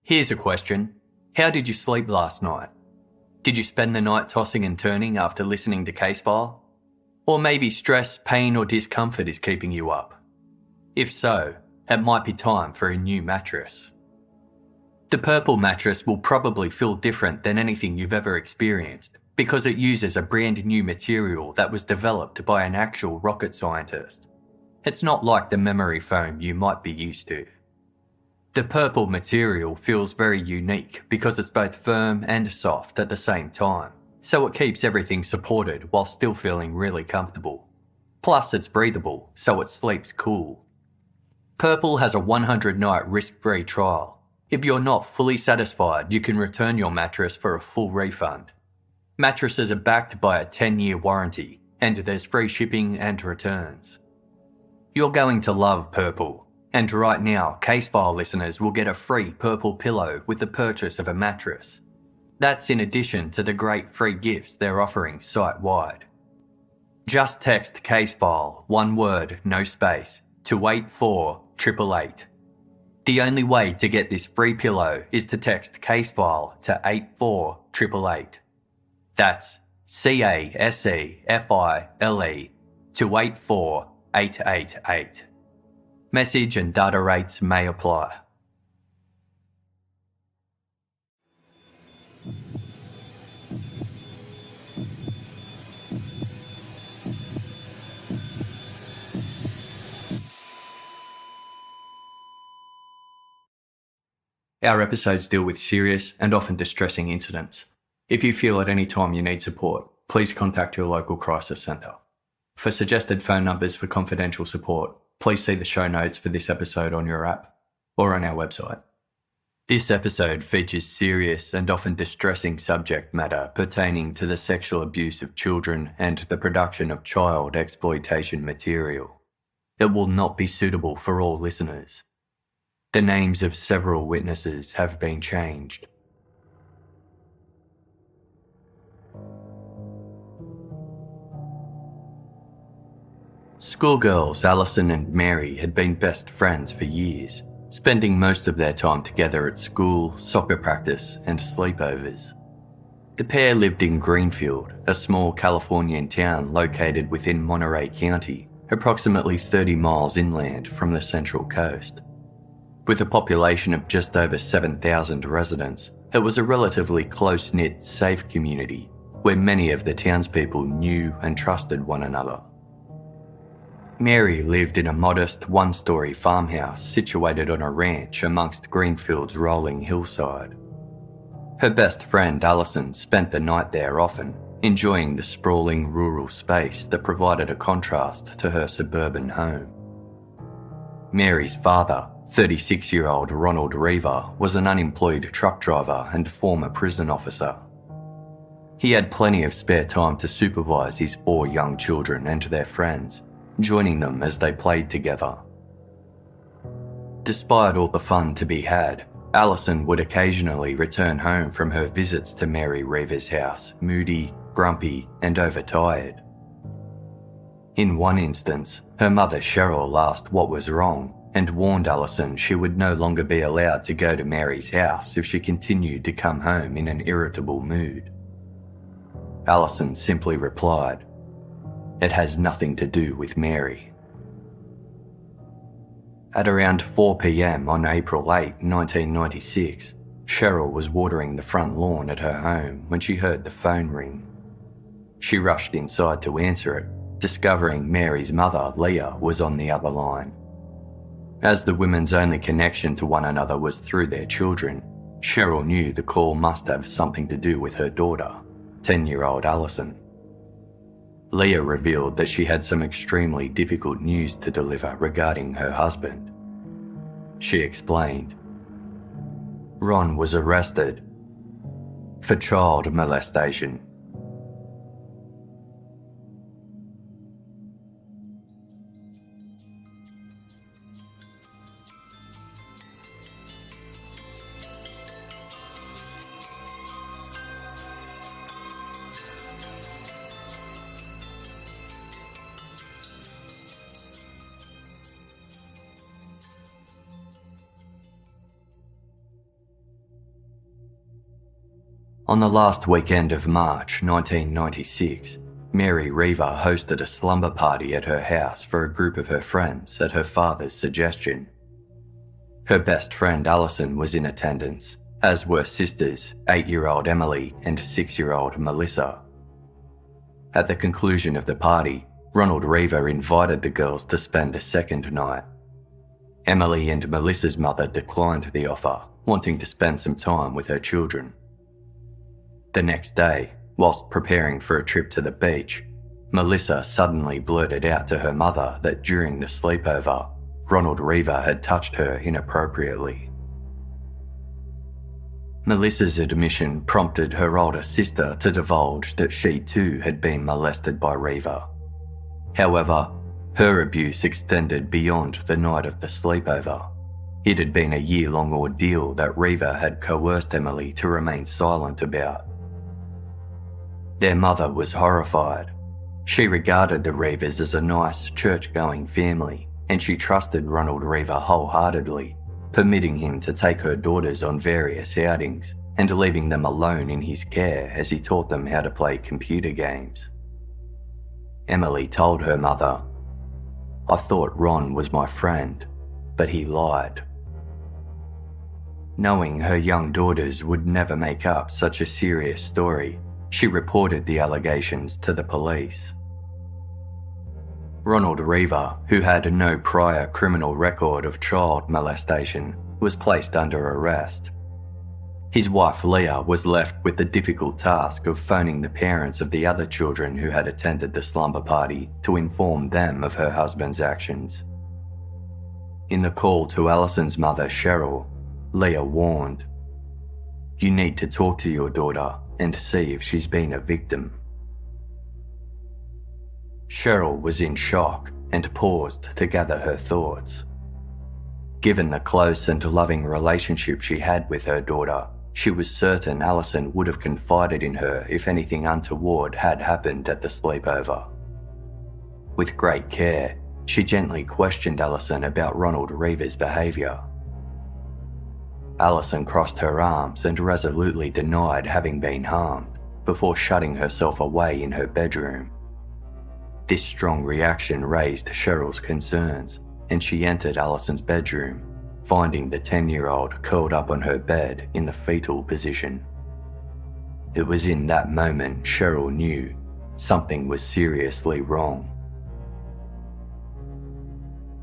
Here's a question. How did you sleep last night? Did you spend the night tossing and turning after listening to Casefile? Or maybe stress, pain or discomfort is keeping you up? If so, it might be time for a new mattress. The purple mattress will probably feel different than anything you've ever experienced because it uses a brand new material that was developed by an actual rocket scientist. It's not like the memory foam you might be used to. The purple material feels very unique because it's both firm and soft at the same time, so it keeps everything supported while still feeling really comfortable. Plus it's breathable, so it sleeps cool. Purple has a 100-night risk-free trial. If you're not fully satisfied, you can return your mattress for a full refund. Mattresses are backed by a 10-year warranty, and there's free shipping and returns. You're going to love Purple, and right now, Casefile listeners will get a free purple pillow with the purchase of a mattress. That's in addition to the great free gifts they're offering site-wide. Just text Casefile, one word, no space, to 84888. The only way to get this free pillow is to text Casefile to 84888. That's CASEFILE to 84888. Message and data rates may apply. Our episodes deal with serious and often distressing incidents. If you feel at any time you need support, please contact your local crisis centre. For suggested phone numbers for confidential support, please see the show notes for this episode on your app or on our website. This episode features serious and often distressing subject matter pertaining to the sexual abuse of children and the production of child exploitation material. It will not be suitable for all listeners. The names of several witnesses have been changed. Schoolgirls Allison and Mary had been best friends for years, spending most of their time together at school, soccer practice, and sleepovers. The pair lived in Greenfield, a small Californian town located within Monterey County, approximately 30 miles inland from the Central Coast. With a population of just over 7,000 residents, it was a relatively close-knit, safe community where many of the townspeople knew and trusted one another. Mary lived in a modest one-storey farmhouse situated on a ranch amongst Greenfield's rolling hillside. Her best friend Allison spent the night there often, enjoying the sprawling rural space that provided a contrast to her suburban home. Mary's father, 36-year-old Ronald Reaver, was an unemployed truck driver and former prison officer. He had plenty of spare time to supervise his 4 young children and their friends, joining them as they played together. Despite all the fun to be had, Allison would occasionally return home from her visits to Mary Reaver's house, moody, grumpy, and overtired. In one instance, her mother Cheryl asked what was wrong and warned Allison she would no longer be allowed to go to Mary's house if she continued to come home in an irritable mood. Allison simply replied, "It has nothing to do with Mary." At around 4 p.m. on April 8, 1996, Cheryl was watering the front lawn at her home when she heard the phone ring. She rushed inside to answer it, discovering Mary's mother, Leah, was on the other line. As the women's only connection to one another was through their children, Cheryl knew the call must have something to do with her daughter, 10-year-old Allison. Leah revealed that she had some extremely difficult news to deliver regarding her husband. She explained, "Ron was arrested for child molestation." On the last weekend of March 1996, Mary Reaver hosted a slumber party at her house for a group of her friends at her father's suggestion. Her best friend Allison was in attendance, as were sisters 8-year-old Emily and 6-year-old Melissa. At the conclusion of the party, Ronald Reaver invited the girls to spend a second night. Emily and Melissa's mother declined the offer, wanting to spend some time with her children. The next day, whilst preparing for a trip to the beach, Melissa suddenly blurted out to her mother that during the sleepover, Ronald Reaver had touched her inappropriately. Melissa's admission prompted her older sister to divulge that she too had been molested by Reaver. However, her abuse extended beyond the night of the sleepover. It had been a year-long ordeal that Reaver had coerced Emily to remain silent about. Their mother was horrified. She regarded the Reavers as a nice, church-going family, and she trusted Ronald Reaver wholeheartedly, permitting him to take her daughters on various outings and leaving them alone in his care as he taught them how to play computer games. Emily told her mother, "I thought Ron was my friend, but he lied." Knowing her young daughters would never make up such a serious story, she reported the allegations to the police. Ronald Reaver, who had no prior criminal record of child molestation, was placed under arrest. His wife Leah was left with the difficult task of phoning the parents of the other children who had attended the slumber party to inform them of her husband's actions. In the call to Allison's mother Cheryl, Leah warned, "You need to talk to your daughter and see if she's been a victim." Cheryl was in shock and paused to gather her thoughts. Given the close and loving relationship she had with her daughter, she was certain Allison would have confided in her if anything untoward had happened at the sleepover. With great care, she gently questioned Allison about Ronald Reaver's behaviour. Allison crossed her arms and resolutely denied having been harmed, before shutting herself away in her bedroom. This strong reaction raised Cheryl's concerns, and she entered Allison's bedroom, finding the 10-year-old curled up on her bed in the fetal position. It was in that moment Cheryl knew something was seriously wrong.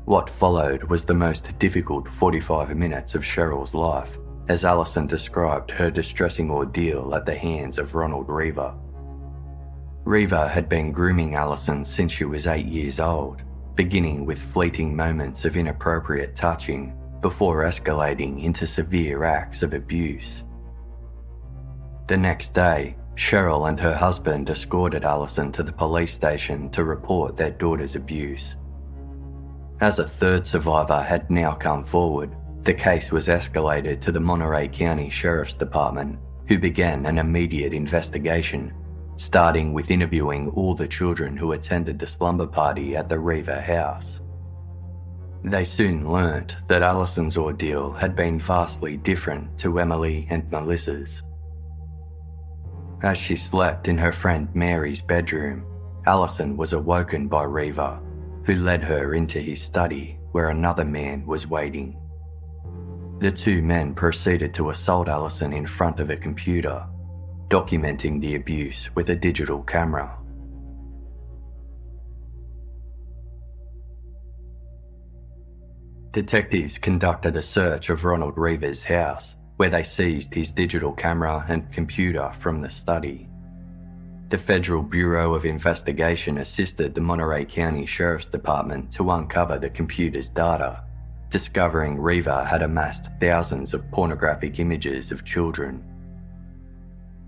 What followed was the most difficult 45 minutes of Cheryl's life, as Allison described her distressing ordeal at the hands of Ronald Reaver. Reaver had been grooming Allison since she was 8 years old, beginning with fleeting moments of inappropriate touching before escalating into severe acts of abuse. The next day, Cheryl and her husband escorted Allison to the police station to report their daughter's abuse. As a third survivor had now come forward, the case was escalated to the Monterey County Sheriff's Department, who began an immediate investigation, starting with interviewing all the children who attended the slumber party at the Reaver house. They soon learnt that Allison's ordeal had been vastly different to Emily and Melissa's. As she slept in her friend Mary's bedroom, Allison was awoken by Reaver, who led her into his study where another man was waiting. The two men proceeded to assault Allison in front of a computer, documenting the abuse with a digital camera. Detectives conducted a search of Ronald Reaver's house, where they seized his digital camera and computer from the study. The Federal Bureau of Investigation assisted the Monterey County Sheriff's Department to uncover the computer's data, discovering Reaver had amassed thousands of pornographic images of children.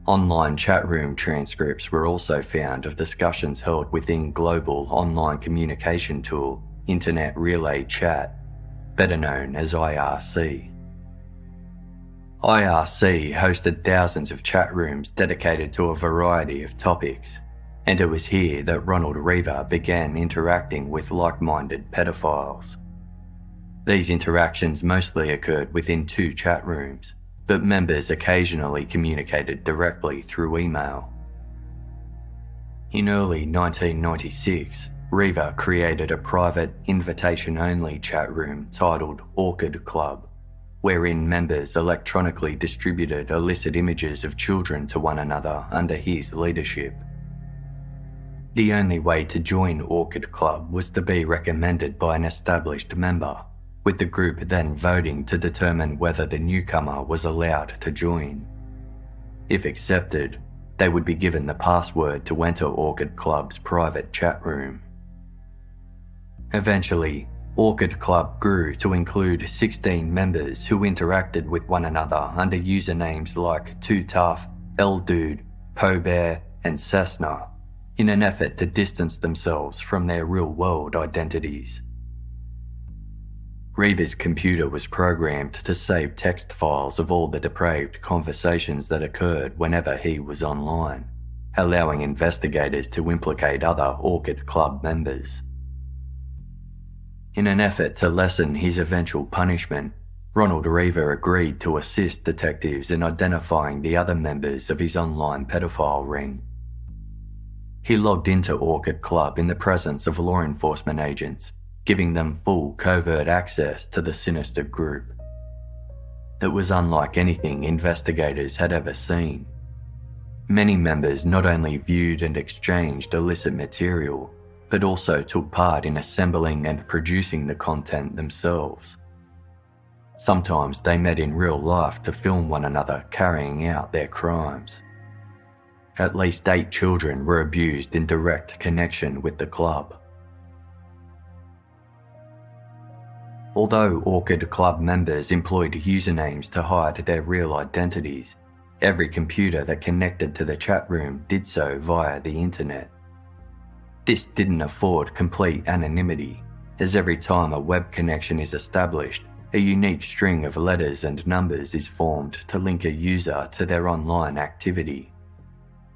Online chat room transcripts were also found of discussions held within global online communication tool Internet Relay Chat, better known as IRC. IRC hosted thousands of chat rooms dedicated to a variety of topics, and it was here that Ronald Reaver began interacting with like-minded pedophiles. These interactions mostly occurred within two chat rooms, but members occasionally communicated directly through email. In early 1996, Reva created a private, invitation-only chat room titled Orchid Club, wherein members electronically distributed illicit images of children to one another under his leadership. The only way to join Orchid Club was to be recommended by an established member, with the group then voting to determine whether the newcomer was allowed to join. If accepted, they would be given the password to enter Orchid Club's private chat room. Eventually, Orchid Club grew to include 16 members who interacted with one another under usernames like Too Tough, L Dude, Po Bear, and Cessna, in an effort to distance themselves from their real-world identities. Reva's computer was programmed to save text files of all the depraved conversations that occurred whenever he was online, allowing investigators to implicate other Orchid Club members. In an effort to lessen his eventual punishment, Ronald Reva agreed to assist detectives in identifying the other members of his online pedophile ring. He logged into Orchid Club in the presence of law enforcement agents, giving them full covert access to the sinister group. It was unlike anything investigators had ever seen. Many members not only viewed and exchanged illicit material, but also took part in assembling and producing the content themselves. Sometimes they met in real life to film one another carrying out their crimes. At least 8 children were abused in direct connection with the club. Although Orchid Club members employed usernames to hide their real identities, every computer that connected to the chat room did so via the internet. This didn't afford complete anonymity, as every time a web connection is established, a unique string of letters and numbers is formed to link a user to their online activity.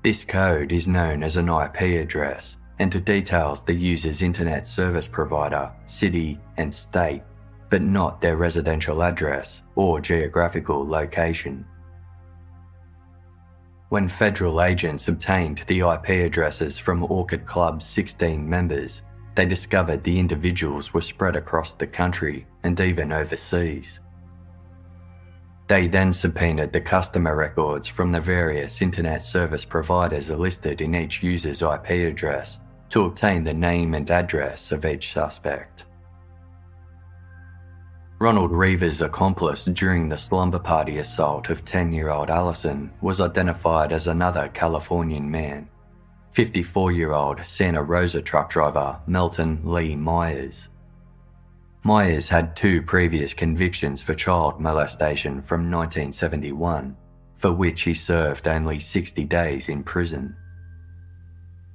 This code is known as an IP address and details the user's internet service provider, city, and state, but not their residential address or geographical location. When federal agents obtained the IP addresses from Orchid Club's 16 members, they discovered the individuals were spread across the country and even overseas. They then subpoenaed the customer records from the various internet service providers listed in each user's IP address to obtain the name and address of each suspect. Ronald Reva's accomplice during the slumber party assault of 10-year-old Allison was identified as another Californian man, 54-year-old Santa Rosa truck driver Melton Lee Myers. Myers had 2 previous convictions for child molestation from 1971, for which he served only 60 days in prison.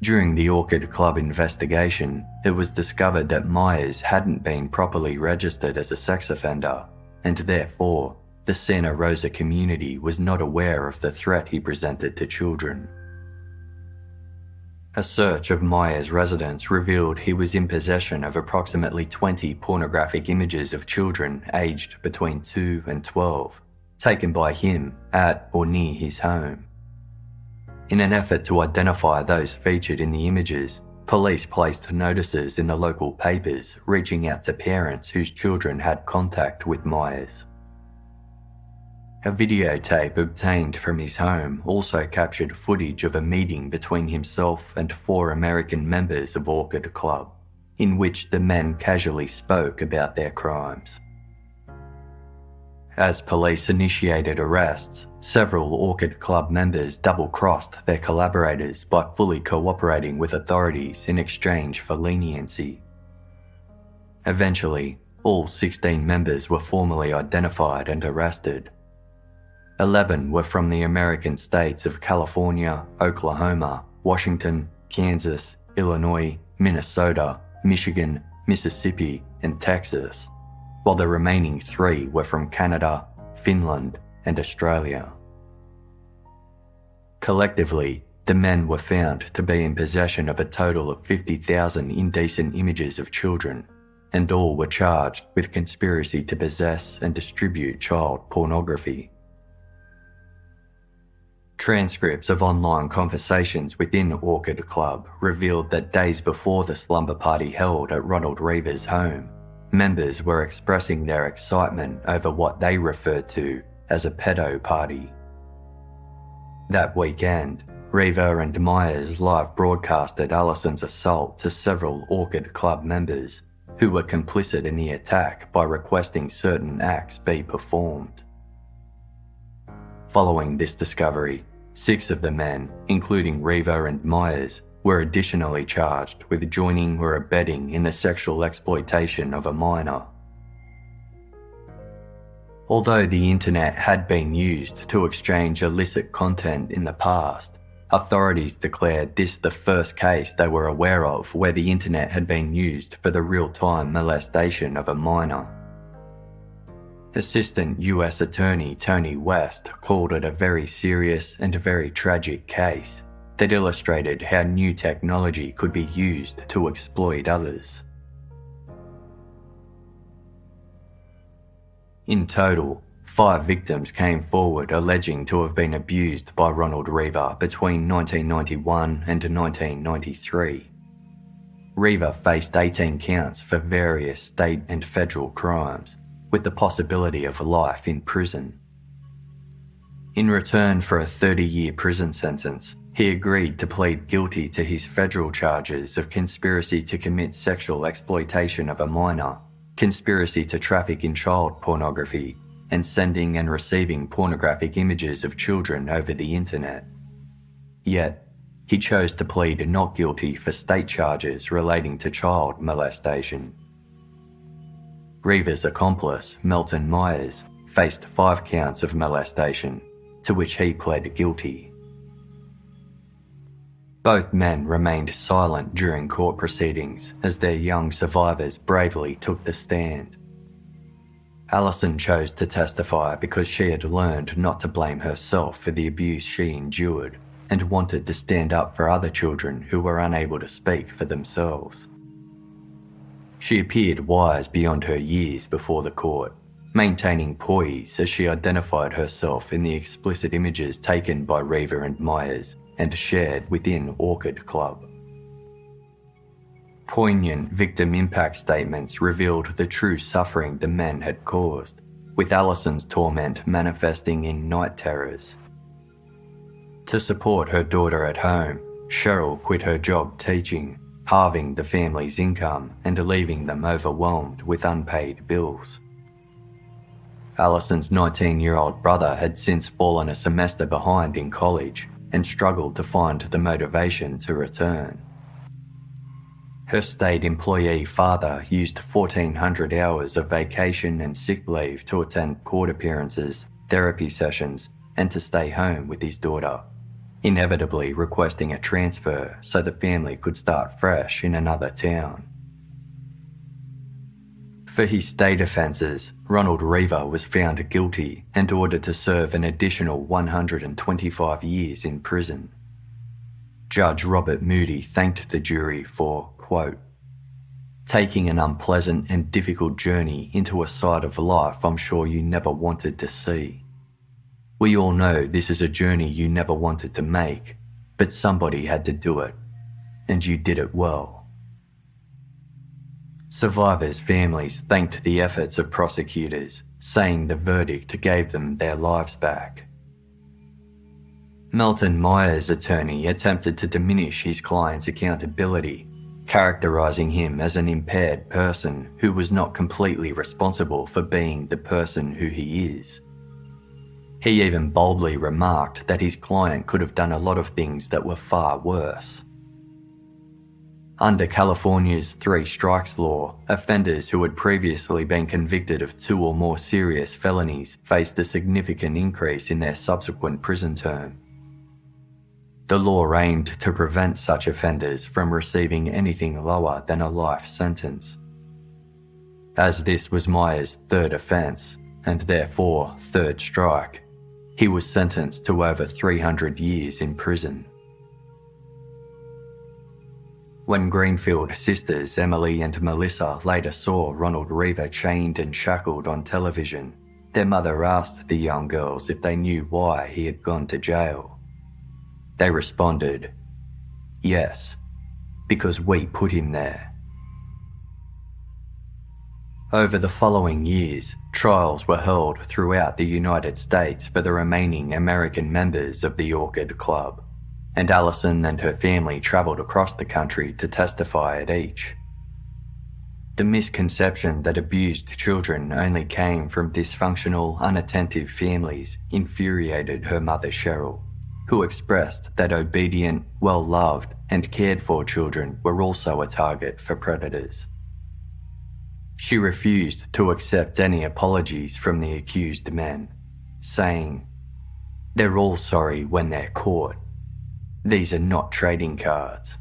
During the Orchid Club investigation, it was discovered that Myers hadn't been properly registered as a sex offender, and therefore, the Santa Rosa community was not aware of the threat he presented to children. A search of Myers' residence revealed he was in possession of approximately 20 pornographic images of children aged between 2 and 12, taken by him at or near his home. In an effort to identify those featured in the images, police placed notices in the local papers reaching out to parents whose children had contact with Myers. A videotape obtained from his home also captured footage of a meeting between himself and 4 American members of Orchid Club, in which the men casually spoke about their crimes. As police initiated arrests, several Orchid Club members double-crossed their collaborators by fully cooperating with authorities in exchange for leniency. Eventually, all 16 members were formally identified and arrested. 11 were from the American states of California, Oklahoma, Washington, Kansas, Illinois, Minnesota, Michigan, Mississippi, and Texas, while the remaining 3 were from Canada, Finland, and Australia. Collectively, the men were found to be in possession of a total of 50,000 indecent images of children, and all were charged with conspiracy to possess and distribute child pornography. Transcripts of online conversations within Orchid Club revealed that days before the slumber party held at Ronald Reaver's home, members were expressing their excitement over what they referred to as a pedo party. That weekend, Reaver and Myers live broadcasted Allison's assault to several Orchid Club members who were complicit in the attack by requesting certain acts be performed. Following this discovery, 6 of the men, including Reaver and Myers, were additionally charged with joining or abetting in the sexual exploitation of a minor. Although the internet had been used to exchange illicit content in the past, authorities declared this the first case they were aware of where the internet had been used for the real-time molestation of a minor. Assistant US Attorney Tony West called it a very serious and very tragic case that illustrated how new technology could be used to exploit others. In total, 5 victims came forward alleging to have been abused by Ronald Reaver between 1991 and 1993. Reaver faced 18 counts for various state and federal crimes, with the possibility of life in prison. In return for a 30-year prison sentence, he agreed to plead guilty to his federal charges of conspiracy to commit sexual exploitation of a minor, conspiracy to traffic in child pornography, and sending and receiving pornographic images of children over the internet. Yet, he chose to plead not guilty for state charges relating to child molestation. Reaver's accomplice, Melton Myers, faced 5 counts of molestation, to which he pled guilty. Both men remained silent during court proceedings as their young survivors bravely took the stand. Allison chose to testify because she had learned not to blame herself for the abuse she endured and wanted to stand up for other children who were unable to speak for themselves. She appeared wise beyond her years before the court, maintaining poise as she identified herself in the explicit images taken by Reaver and Myers and shared within Orchid Club. Poignant victim impact statements revealed the true suffering the men had caused, with Allison's torment manifesting in night terrors. To support her daughter at home, Cheryl quit her job teaching, halving the family's income and leaving them overwhelmed with unpaid bills. Allison's 19-year-old brother had since fallen a semester behind in college and struggled to find the motivation to return. Her state employee father used 1,400 hours of vacation and sick leave to attend court appearances, therapy sessions, and to stay home with his daughter, inevitably requesting a transfer so the family could start fresh in another town. For his state offences, Ronald Reaver was found guilty and ordered to serve an additional 125 years in prison. Judge Robert Moody thanked the jury for, quote, taking an unpleasant and difficult journey into a side of life I'm sure you never wanted to see. We all know this is a journey you never wanted to make, but somebody had to do it, and you did it well. Survivors' families thanked the efforts of prosecutors, saying the verdict gave them their lives back. Melton Myers' attorney attempted to diminish his client's accountability, characterising him as an impaired person who was not completely responsible for being the person who he is. He even boldly remarked that his client could have done a lot of things that were far worse. Under California's 3 strikes law, offenders who had previously been convicted of 2 or more serious felonies faced a significant increase in their subsequent prison term. The law aimed to prevent such offenders from receiving anything lower than a life sentence. As this was Myers' 3rd offence, and therefore 3rd strike, he was sentenced to over 300 years in prison. When Greenfield sisters Emily and Melissa later saw Ronald Reaver chained and shackled on television, their mother asked the young girls if they knew why he had gone to jail. They responded, "Yes, because we put him there." Over the following years, trials were held throughout the United States for the remaining American members of the Orchid Club, and Allison and her family travelled across the country to testify at each. The misconception that abused children only came from dysfunctional, unattentive families infuriated her mother Cheryl, who expressed that obedient, well-loved and cared-for children were also a target for predators. She refused to accept any apologies from the accused men, saying, "They're all sorry when they're caught. These are not trading cards.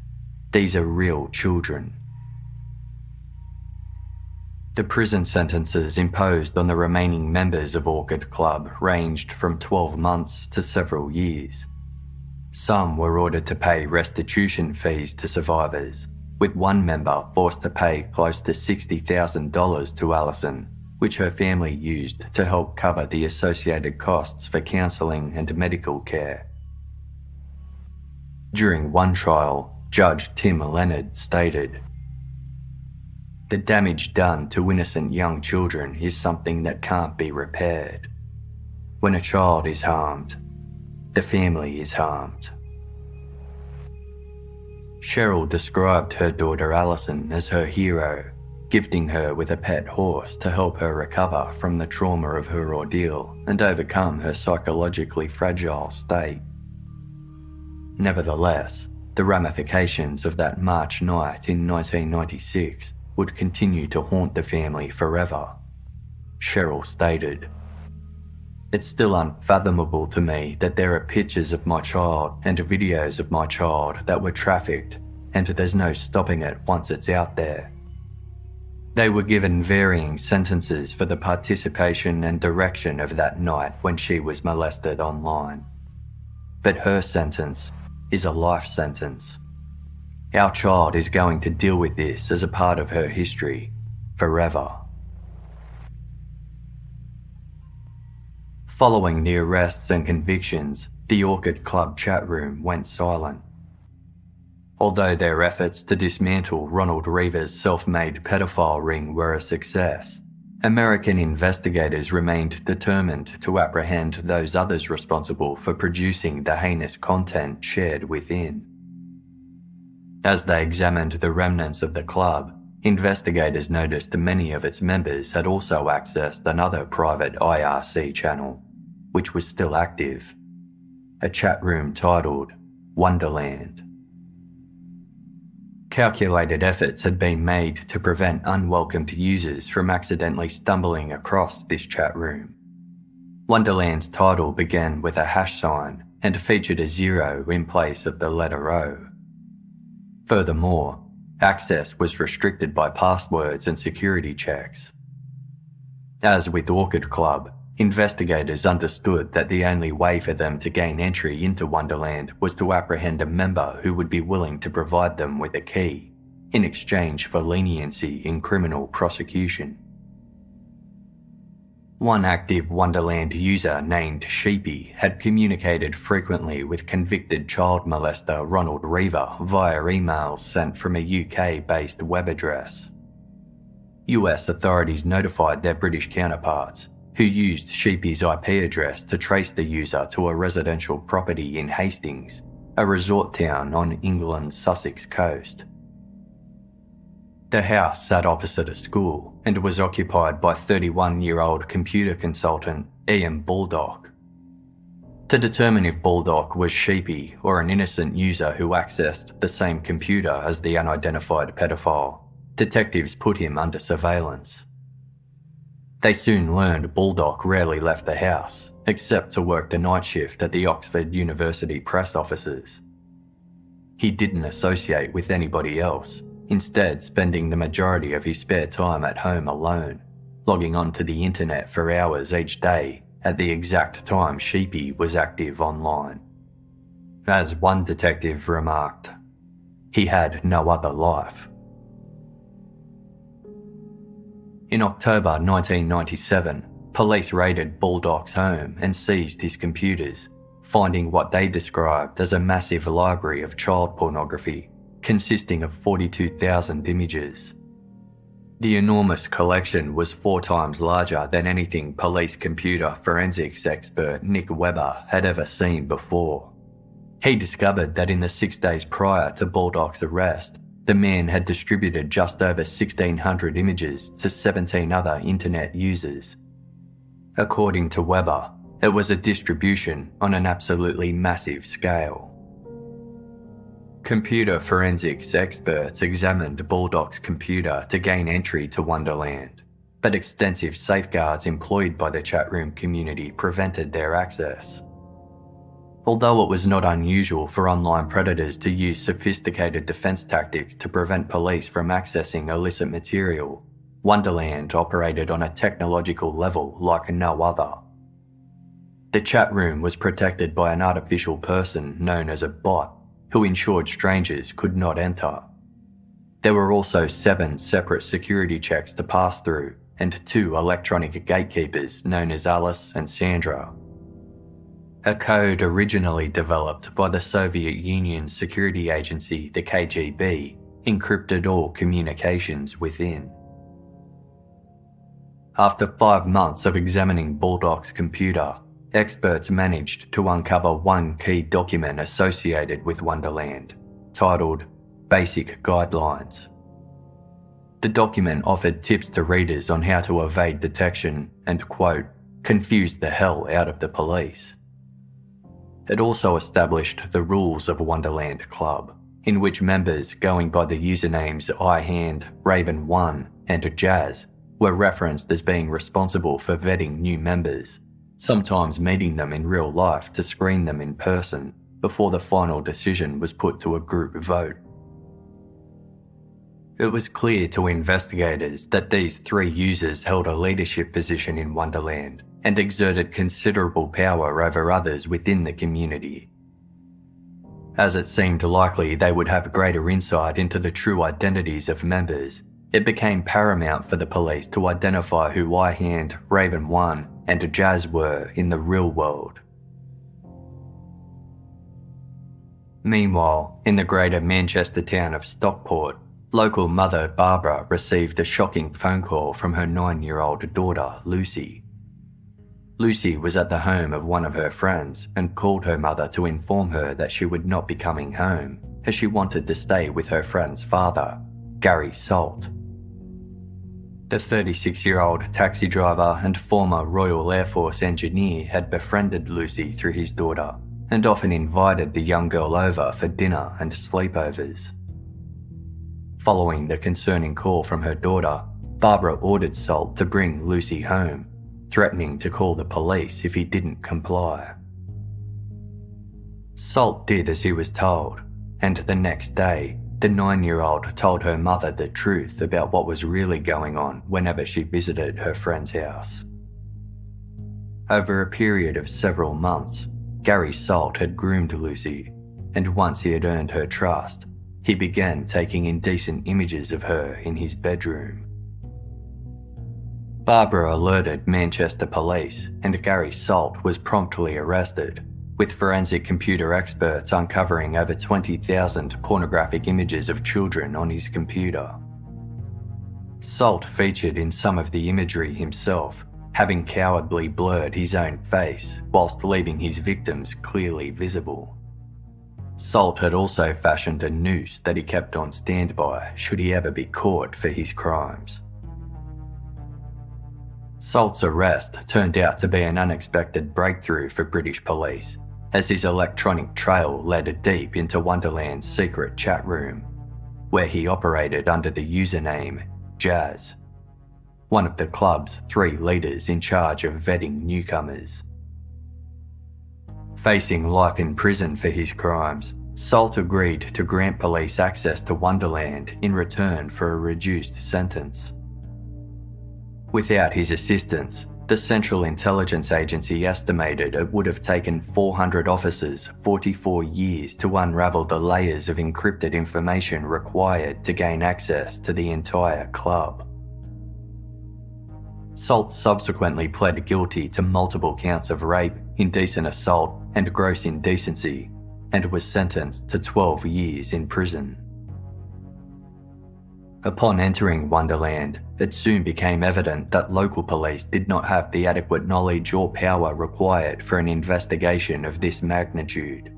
These are real children." The prison sentences imposed on the remaining members of Orchid Club ranged from 12 months to several years. Some were ordered to pay restitution fees to survivors, with one member forced to pay close to $60,000 to Allison, which her family used to help cover the associated costs for counselling and medical care. During one trial, Judge Tim Leonard stated, "The damage done to innocent young children is something that can't be repaired. When a child is harmed, the family is harmed." Cheryl described her daughter Allison as her hero, gifting her with a pet horse to help her recover from the trauma of her ordeal and overcome her psychologically fragile state. Nevertheless, the ramifications of that March night in 1996 would continue to haunt the family forever. Cheryl stated, "It's still unfathomable to me that there are pictures of my child and videos of my child that were trafficked, and there's no stopping it once it's out there. They were given varying sentences for the participation and direction of that night when she was molested online. But her sentence is a life sentence. Our child is going to deal with this as a part of her history, forever." Following the arrests and convictions, the Orchid Club chat room went silent. Although their efforts to dismantle Ronald Reaver's self-made pedophile ring were a success, American investigators remained determined to apprehend those others responsible for producing the heinous content shared within. As they examined the remnants of the club, investigators noticed many of its members had also accessed another private IRC channel, which was still active, a chat room titled Wonderland. Calculated efforts had been made to prevent unwelcomed users from accidentally stumbling across this chat room. Wonderland's title began with a hash sign and featured a 0 in place of the letter O. Furthermore, access was restricted by passwords and security checks. As with Orchid Club, investigators understood that the only way for them to gain entry into Wonderland was to apprehend a member who would be willing to provide them with a key, in exchange for leniency in criminal prosecution. One active Wonderland user named Sheepy had communicated frequently with convicted child molester Ronald Reaver via emails sent from a UK-based web address. US authorities notified their British counterparts, who used Sheepy's IP address to trace the user to a residential property in Hastings, a resort town on England's Sussex coast. The house sat opposite a school and was occupied by 31-year-old computer consultant Ian Baldock. To determine if Baldock was Sheepy or an innocent user who accessed the same computer as the unidentified pedophile, detectives put him under surveillance. They soon learned Baldock rarely left the house, except to work the night shift at the Oxford University press offices. He didn't associate with anybody else, instead spending the majority of his spare time at home alone, logging onto the internet for hours each day at the exact time Sheepy was active online. As one detective remarked, he had no other life. In October 1997, police raided Baldock's home and seized his computers, finding what they described as a massive library of child pornography consisting of 42,000 images. The enormous collection was 4 times larger than anything police computer forensics expert Nick Webber had ever seen before. He discovered that in the 6 days prior to Baldock's arrest, the man had distributed just over 1,600 images to 17 other internet users. According to Webber, it was a distribution on an absolutely massive scale. Computer forensics experts examined Baldock's computer to gain entry to Wonderland, but extensive safeguards employed by the chatroom community prevented their access. Although it was not unusual for online predators to use sophisticated defense tactics to prevent police from accessing illicit material, Wonderland operated on a technological level like no other. The chat room was protected by an artificial person known as a bot, who ensured strangers could not enter. There were also 7 separate security checks to pass through and 2 electronic gatekeepers known as Alice and Sandra. A code originally developed by the Soviet Union's security agency, the KGB, encrypted all communications within. After 5 months of examining Baldock's computer, experts managed to uncover one key document associated with Wonderland, titled Basic Guidelines. The document offered tips to readers on how to evade detection and, quote, confuse the hell out of the police. It also established the rules of Wonderland Club, in which members going by the usernames iHand, Raven1 and Jazz were referenced as being responsible for vetting new members, sometimes meeting them in real life to screen them in person before the final decision was put to a group vote. It was clear to investigators that these 3 users held a leadership position in Wonderland and exerted considerable power over others within the community. As it seemed likely they would have greater insight into the true identities of members, it became paramount for the police to identify who iHand, Raven1 and Jazz were in the real world. Meanwhile, in the greater Manchester town of Stockport, local mother Barbara received a shocking phone call from her 9-year-old daughter, Lucy. Lucy was at the home of one of her friends and called her mother to inform her that she would not be coming home, as she wanted to stay with her friend's father, Gary Salt. The 36-year-old taxi driver and former Royal Air Force engineer had befriended Lucy through his daughter and often invited the young girl over for dinner and sleepovers. Following the concerning call from her daughter, Barbara ordered Salt to bring Lucy home, threatening to call the police if he didn't comply. Salt did as he was told, and the next day, the 9-year-old told her mother the truth about what was really going on whenever she visited her friend's house. Over a period of several months, Gary Salt had groomed Lucy, and once he had earned her trust, he began taking indecent images of her in his bedroom. Barbara alerted Manchester police, and Gary Salt was promptly arrested, with forensic computer experts uncovering over 20,000 pornographic images of children on his computer. Salt featured in some of the imagery himself, having cowardly blurred his own face whilst leaving his victims clearly visible. Salt had also fashioned a noose that he kept on standby should he ever be caught for his crimes. Salt's arrest turned out to be an unexpected breakthrough for British police, as his electronic trail led deep into Wonderland's secret chat room, where he operated under the username Jazz, one of the club's 3 leaders in charge of vetting newcomers. Facing life in prison for his crimes, Salt agreed to grant police access to Wonderland in return for a reduced sentence. Without his assistance, the Central Intelligence Agency estimated it would have taken 400 officers 44 years to unravel the layers of encrypted information required to gain access to the entire club. Salt subsequently pled guilty to multiple counts of rape, indecent assault, and gross indecency, and was sentenced to 12 years in prison. Upon entering Wonderland, it soon became evident that local police did not have the adequate knowledge or power required for an investigation of this magnitude.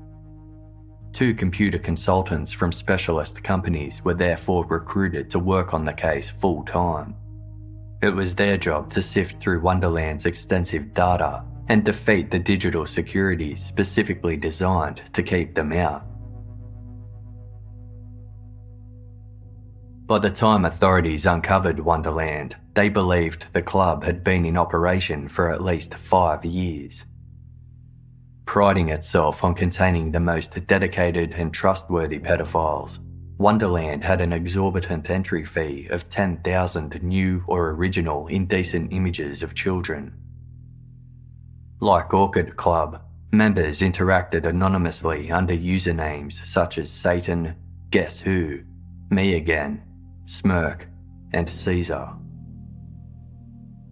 2 computer consultants from specialist companies were therefore recruited to work on the case full-time. It was their job to sift through Wonderland's extensive data and defeat the digital security specifically designed to keep them out. By the time authorities uncovered Wonderland, they believed the club had been in operation for at least 5 years. Priding itself on containing the most dedicated and trustworthy pedophiles, Wonderland had an exorbitant entry fee of 10,000 new or original indecent images of children. Like Orchid Club, members interacted anonymously under usernames such as Satan, Guess Who, Me Again, Smirk, and Caesar.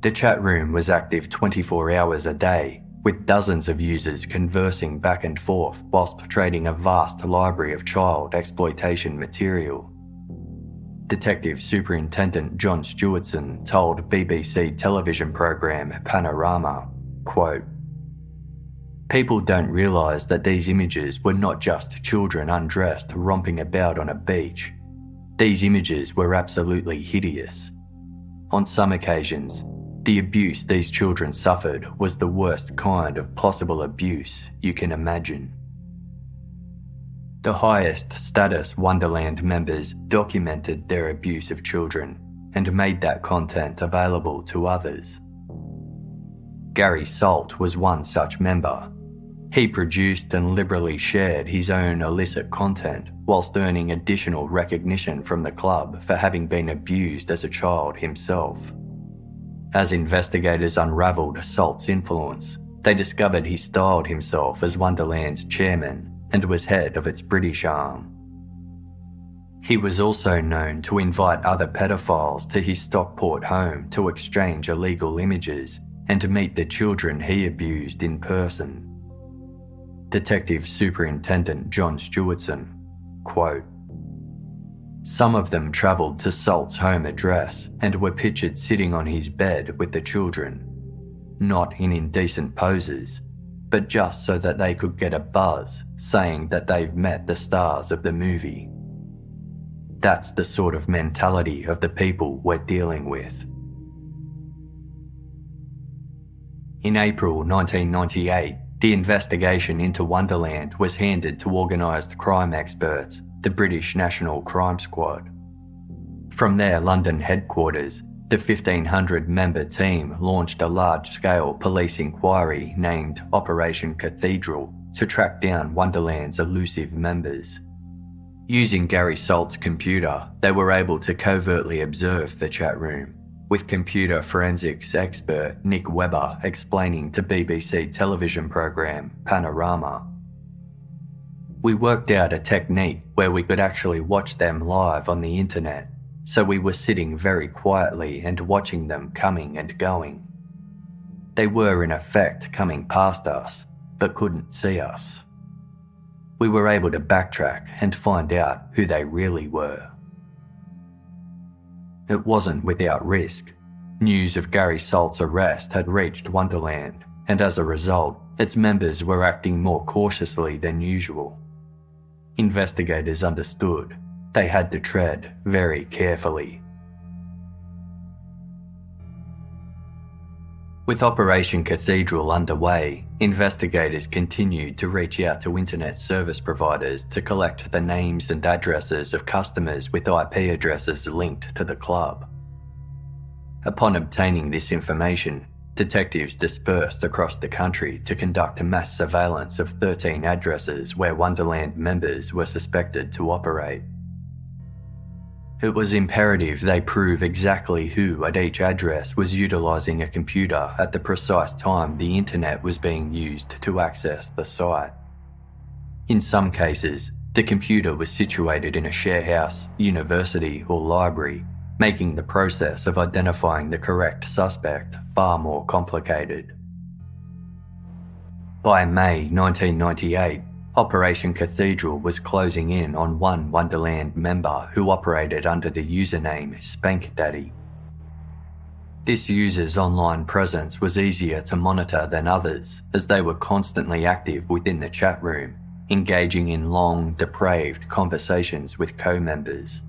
The chat room was active 24 hours a day, with dozens of users conversing back and forth whilst trading a vast library of child exploitation material. Detective Superintendent John Stewartson told BBC television program Panorama, quote, "People don't realise that these images were not just children undressed romping about on a beach. These images were absolutely hideous. On some occasions, the abuse these children suffered was the worst kind of possible abuse you can imagine." The highest status Wonderland members documented their abuse of children and made that content available to others. Gary Salt was one such member. He produced and liberally shared his own illicit content whilst earning additional recognition from the club for having been abused as a child himself. As investigators unravelled Salt's influence, they discovered he styled himself as Wonderland's chairman and was head of its British arm. He was also known to invite other pedophiles to his Stockport home to exchange illegal images and to meet the children he abused in person. Detective Superintendent John Stewartson, quote, "Some of them travelled to Salt's home address and were pictured sitting on his bed with the children, not in indecent poses, but just so that they could get a buzz saying that they've met the stars of the movie. That's the sort of mentality of the people we're dealing with." In April 1998, the investigation into Wonderland was handed to organised crime experts, the British National Crime Squad. From their London headquarters, the 1,500-member team launched a large-scale police inquiry named Operation Cathedral to track down Wonderland's elusive members. Using Gary Salt's computer, they were able to covertly observe the chat room, with computer forensics expert Nick Webber explaining to BBC television program Panorama. "We worked out a technique where we could actually watch them live on the internet, so we were sitting very quietly and watching them coming and going. They were in effect coming past us, but couldn't see us. We were able to backtrack and find out who they really were." It wasn't without risk. News of Gary Salt's arrest had reached Wonderland, and as a result, its members were acting more cautiously than usual. Investigators understood they had to tread very carefully. With Operation Cathedral underway, investigators continued to reach out to internet service providers to collect the names and addresses of customers with IP addresses linked to the club. Upon obtaining this information, detectives dispersed across the country to conduct a mass surveillance of 13 addresses where Wonderland members were suspected to operate. It was imperative they prove exactly who at each address was utilising a computer at the precise time the internet was being used to access the site. In some cases, the computer was situated in a sharehouse, university or library, making the process of identifying the correct suspect far more complicated. By May 1998, Operation Cathedral was closing in on one Wonderland member who operated under the username Spank Daddy. This user's online presence was easier to monitor than others, as they were constantly active within the chat room, engaging in long, depraved conversations with co-members.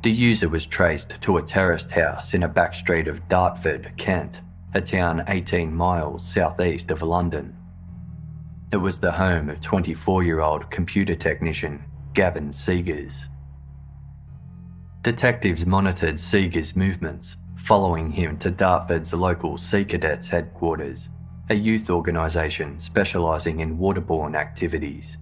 The user was traced to a terraced house in a back street of Dartford, Kent, a town 18 miles southeast of London. It was the home of 24-year-old computer technician Gavin Seegers. Detectives monitored Seegers' movements, following him to Dartford's local Sea Cadets headquarters, a youth organisation specialising in waterborne activities,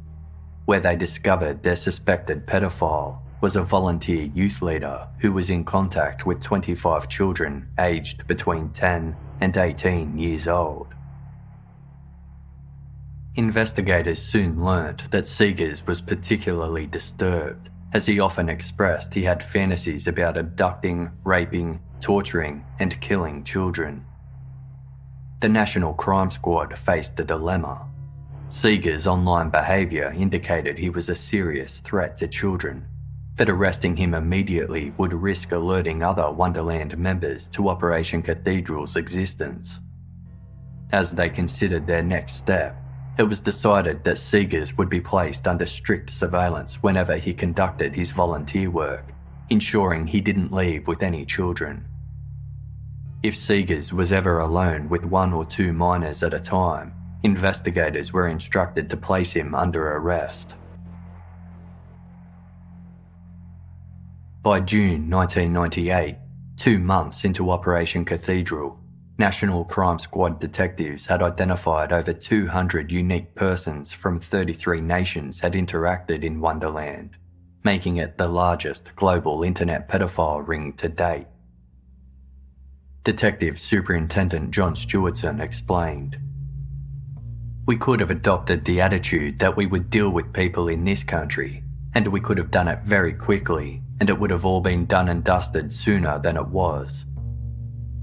where they discovered their suspected pedophile was a volunteer youth leader who was in contact with 25 children aged between 10 and 18 years old. Investigators soon learnt that Seegers was particularly disturbed, as he often expressed he had fantasies about abducting, raping, torturing and killing children. The National Crime Squad faced a dilemma. Seegers' online behaviour indicated he was a serious threat to children, but arresting him immediately would risk alerting other Wonderland members to Operation Cathedral's existence. As they considered their next step, it was decided that Seegers would be placed under strict surveillance whenever he conducted his volunteer work, ensuring he didn't leave with any children. If Seegers was ever alone with one or two minors at a time, investigators were instructed to place him under arrest. By June 1998, 2 months into Operation Cathedral, National Crime Squad detectives had identified over 200 unique persons from 33 nations had interacted in Wonderland, making it the largest global internet pedophile ring to date. Detective Superintendent John Stewartson explained, "We could have adopted the attitude that we would deal with people in this country, and we could have done it very quickly, and it would have all been done and dusted sooner than it was.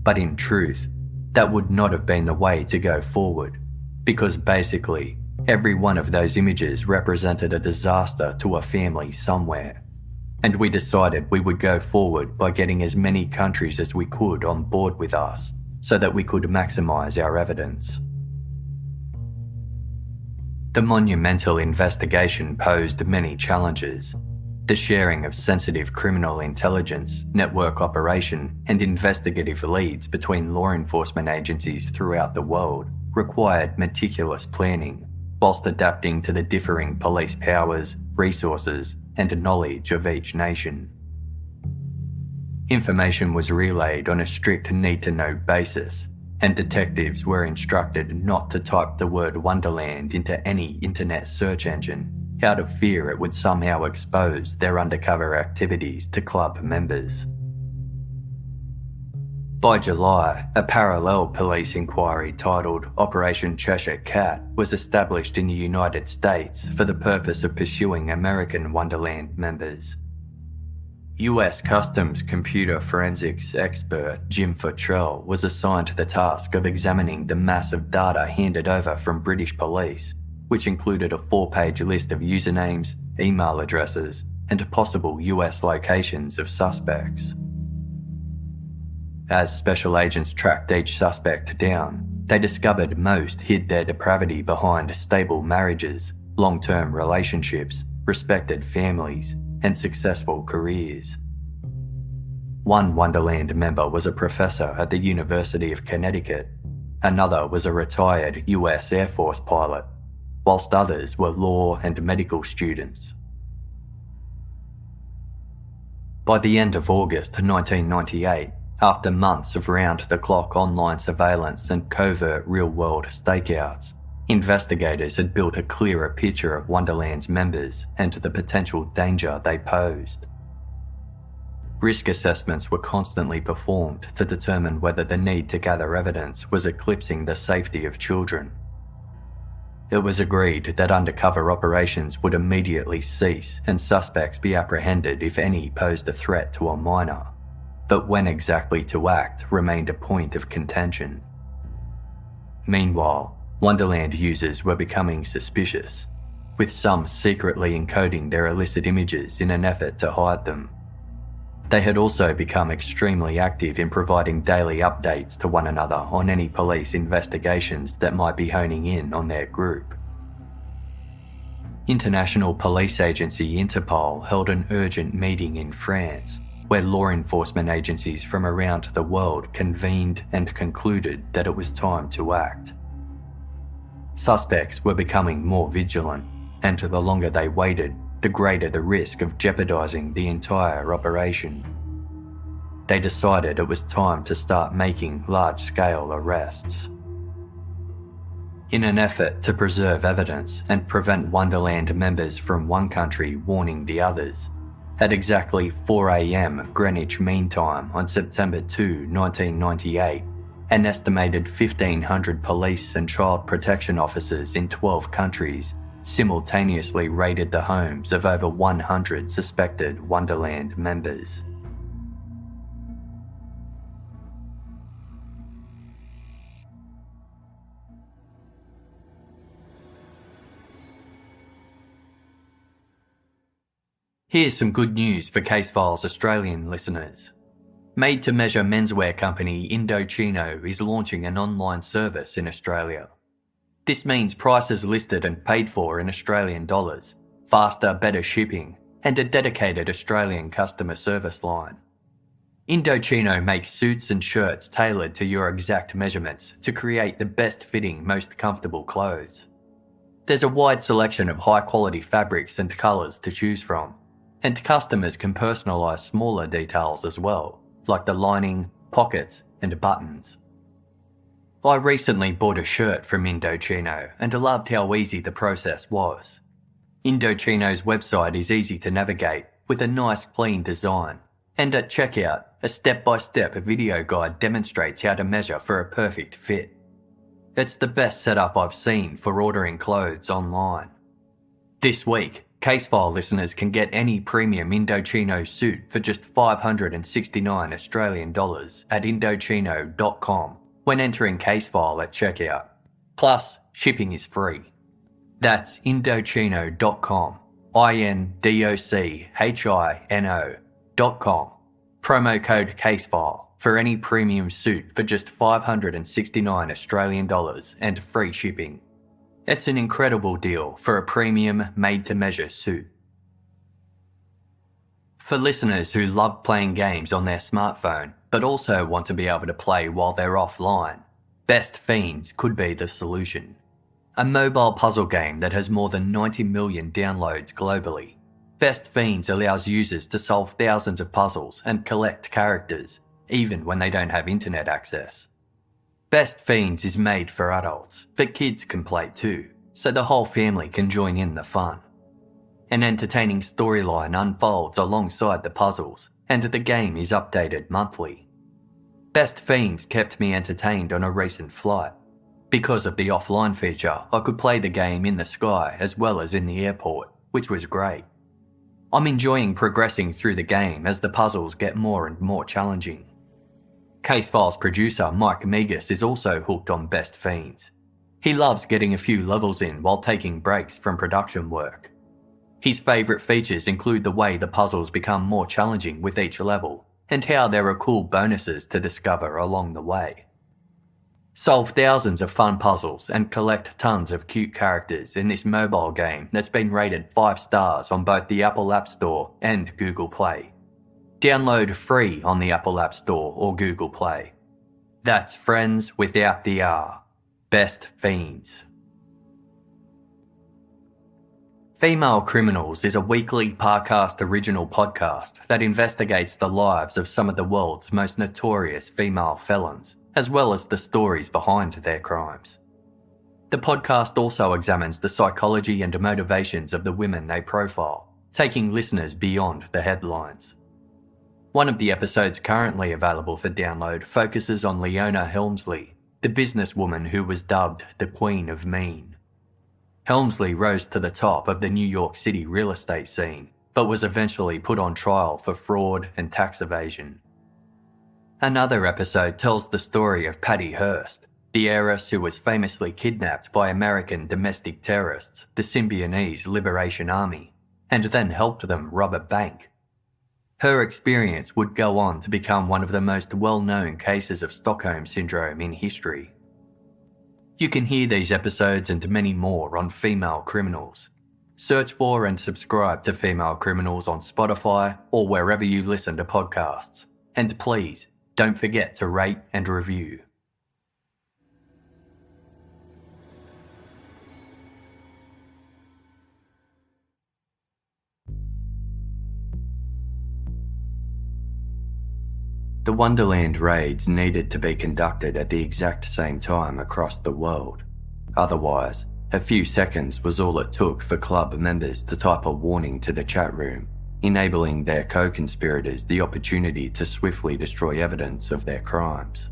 But in truth, that would not have been the way to go forward, because basically, every one of those images represented a disaster to a family somewhere. And we decided we would go forward by getting as many countries as we could on board with us, so that we could maximise our evidence." The monumental investigation posed many challenges. The sharing of sensitive criminal intelligence, network operation, and investigative leads between law enforcement agencies throughout the world required meticulous planning, whilst adapting to the differing police powers, resources, and knowledge of each nation. Information was relayed on a strict need-to-know basis, and detectives were instructed not to type the word Wonderland into any internet search engine, out of fear it would somehow expose their undercover activities to club members. By July, a parallel police inquiry titled Operation Cheshire Cat was established in the United States for the purpose of pursuing American Wonderland members. US Customs computer forensics expert Jim Futrell was assigned the task of examining the mass of data handed over from British police, which included a 4-page list of usernames, email addresses, and possible US locations of suspects. As special agents tracked each suspect down, they discovered most hid their depravity behind stable marriages, long-term relationships, respected families, and successful careers. One Wonderland member was a professor at the University of Connecticut. Another was a retired US Air Force pilot, whilst others were law and medical students. By the end of August 1998, after months of round-the-clock online surveillance and covert real-world stakeouts, investigators had built a clearer picture of Wonderland's members and the potential danger they posed. Risk assessments were constantly performed to determine whether the need to gather evidence was eclipsing the safety of children. It was agreed that undercover operations would immediately cease and suspects be apprehended if any posed a threat to a minor, but when exactly to act remained a point of contention. Meanwhile, Wonderland users were becoming suspicious, with some secretly encoding their illicit images in an effort to hide them. They had also become extremely active in providing daily updates to one another on any police investigations that might be honing in on their group. International police agency Interpol held an urgent meeting in France, where law enforcement agencies from around the world convened and concluded that it was time to act. Suspects were becoming more vigilant, and the longer they waited, the greater the risk of jeopardising the entire operation. They decided it was time to start making large-scale arrests. In an effort to preserve evidence and prevent Wonderland members from one country warning the others, at exactly 4 a.m. Greenwich Mean Time on September 2, 1998, an estimated 1,500 police and child protection officers in 12 countries simultaneously raided the homes of over 100 suspected Wonderland members. Here's some good news for Casefile's Australian listeners. Made-to-measure menswear company Indochino is launching an online service in Australia. This means prices listed and paid for in Australian dollars, faster, better shipping, and a dedicated Australian customer service line. Indochino makes suits and shirts tailored to your exact measurements to create the best-fitting, most comfortable clothes. There's a wide selection of high-quality fabrics and colours to choose from, and customers can personalise smaller details as well, like the lining, pockets, and buttons. I recently bought a shirt from Indochino and loved how easy the process was. Indochino's website is easy to navigate with a nice clean design, and at checkout, a step-by-step video guide demonstrates how to measure for a perfect fit. It's the best setup I've seen for ordering clothes online. This week, Casefile listeners can get any premium Indochino suit for just 569 Australian dollars at Indochino.com when entering Casefile at checkout. Plus, shipping is free. That's Indochino.com, Indochino.com. Promo code Casefile for any premium suit for just 569 Australian dollars and free shipping. It's an incredible deal for a premium made-to-measure suit. For listeners who love playing games on their smartphone but also want to be able to play while they're offline, Best Fiends could be the solution. A mobile puzzle game that has more than 90 million downloads globally. Best Fiends allows users to solve thousands of puzzles and collect characters, even when they don't have internet access. Best Fiends is made for adults, but kids can play too, so the whole family can join in the fun. An entertaining storyline unfolds alongside the puzzles, and the game is updated monthly. Best Fiends kept me entertained on a recent flight. Because of the offline feature, I could play the game in the sky as well as in the airport, which was great. I'm enjoying progressing through the game as the puzzles get more and more challenging. Casefile's producer Mike Migas is also hooked on Best Fiends. He loves getting a few levels in while taking breaks from production work. His favourite features include the way the puzzles become more challenging with each level, and how there are cool bonuses to discover along the way. Solve thousands of fun puzzles and collect tons of cute characters in this mobile game that's been rated 5 stars on both the Apple App Store and Google Play. Download free on the Apple App Store or Google Play. That's Friends without the R. Best Fiends. Female Criminals is a weekly Parcast original podcast that investigates the lives of some of the world's most notorious female felons, as well as the stories behind their crimes. The podcast also examines the psychology and motivations of the women they profile, taking listeners beyond the headlines. One of the episodes currently available for download focuses on Leona Helmsley, the businesswoman who was dubbed the Queen of Mean. Helmsley rose to the top of the New York City real estate scene, but was eventually put on trial for fraud and tax evasion. Another episode tells the story of Patty Hearst, the heiress who was famously kidnapped by American domestic terrorists, the Symbionese Liberation Army, and then helped them rob a bank. Her experience would go on to become one of the most well-known cases of Stockholm Syndrome in history. You can hear these episodes and many more on Female Criminals. Search for and subscribe to Female Criminals on Spotify or wherever you listen to podcasts. And please, don't forget to rate and review. The Wonderland raids needed to be conducted at the exact same time across the world. Otherwise, a few seconds was all it took for club members to type a warning to the chat room, enabling their co-conspirators the opportunity to swiftly destroy evidence of their crimes.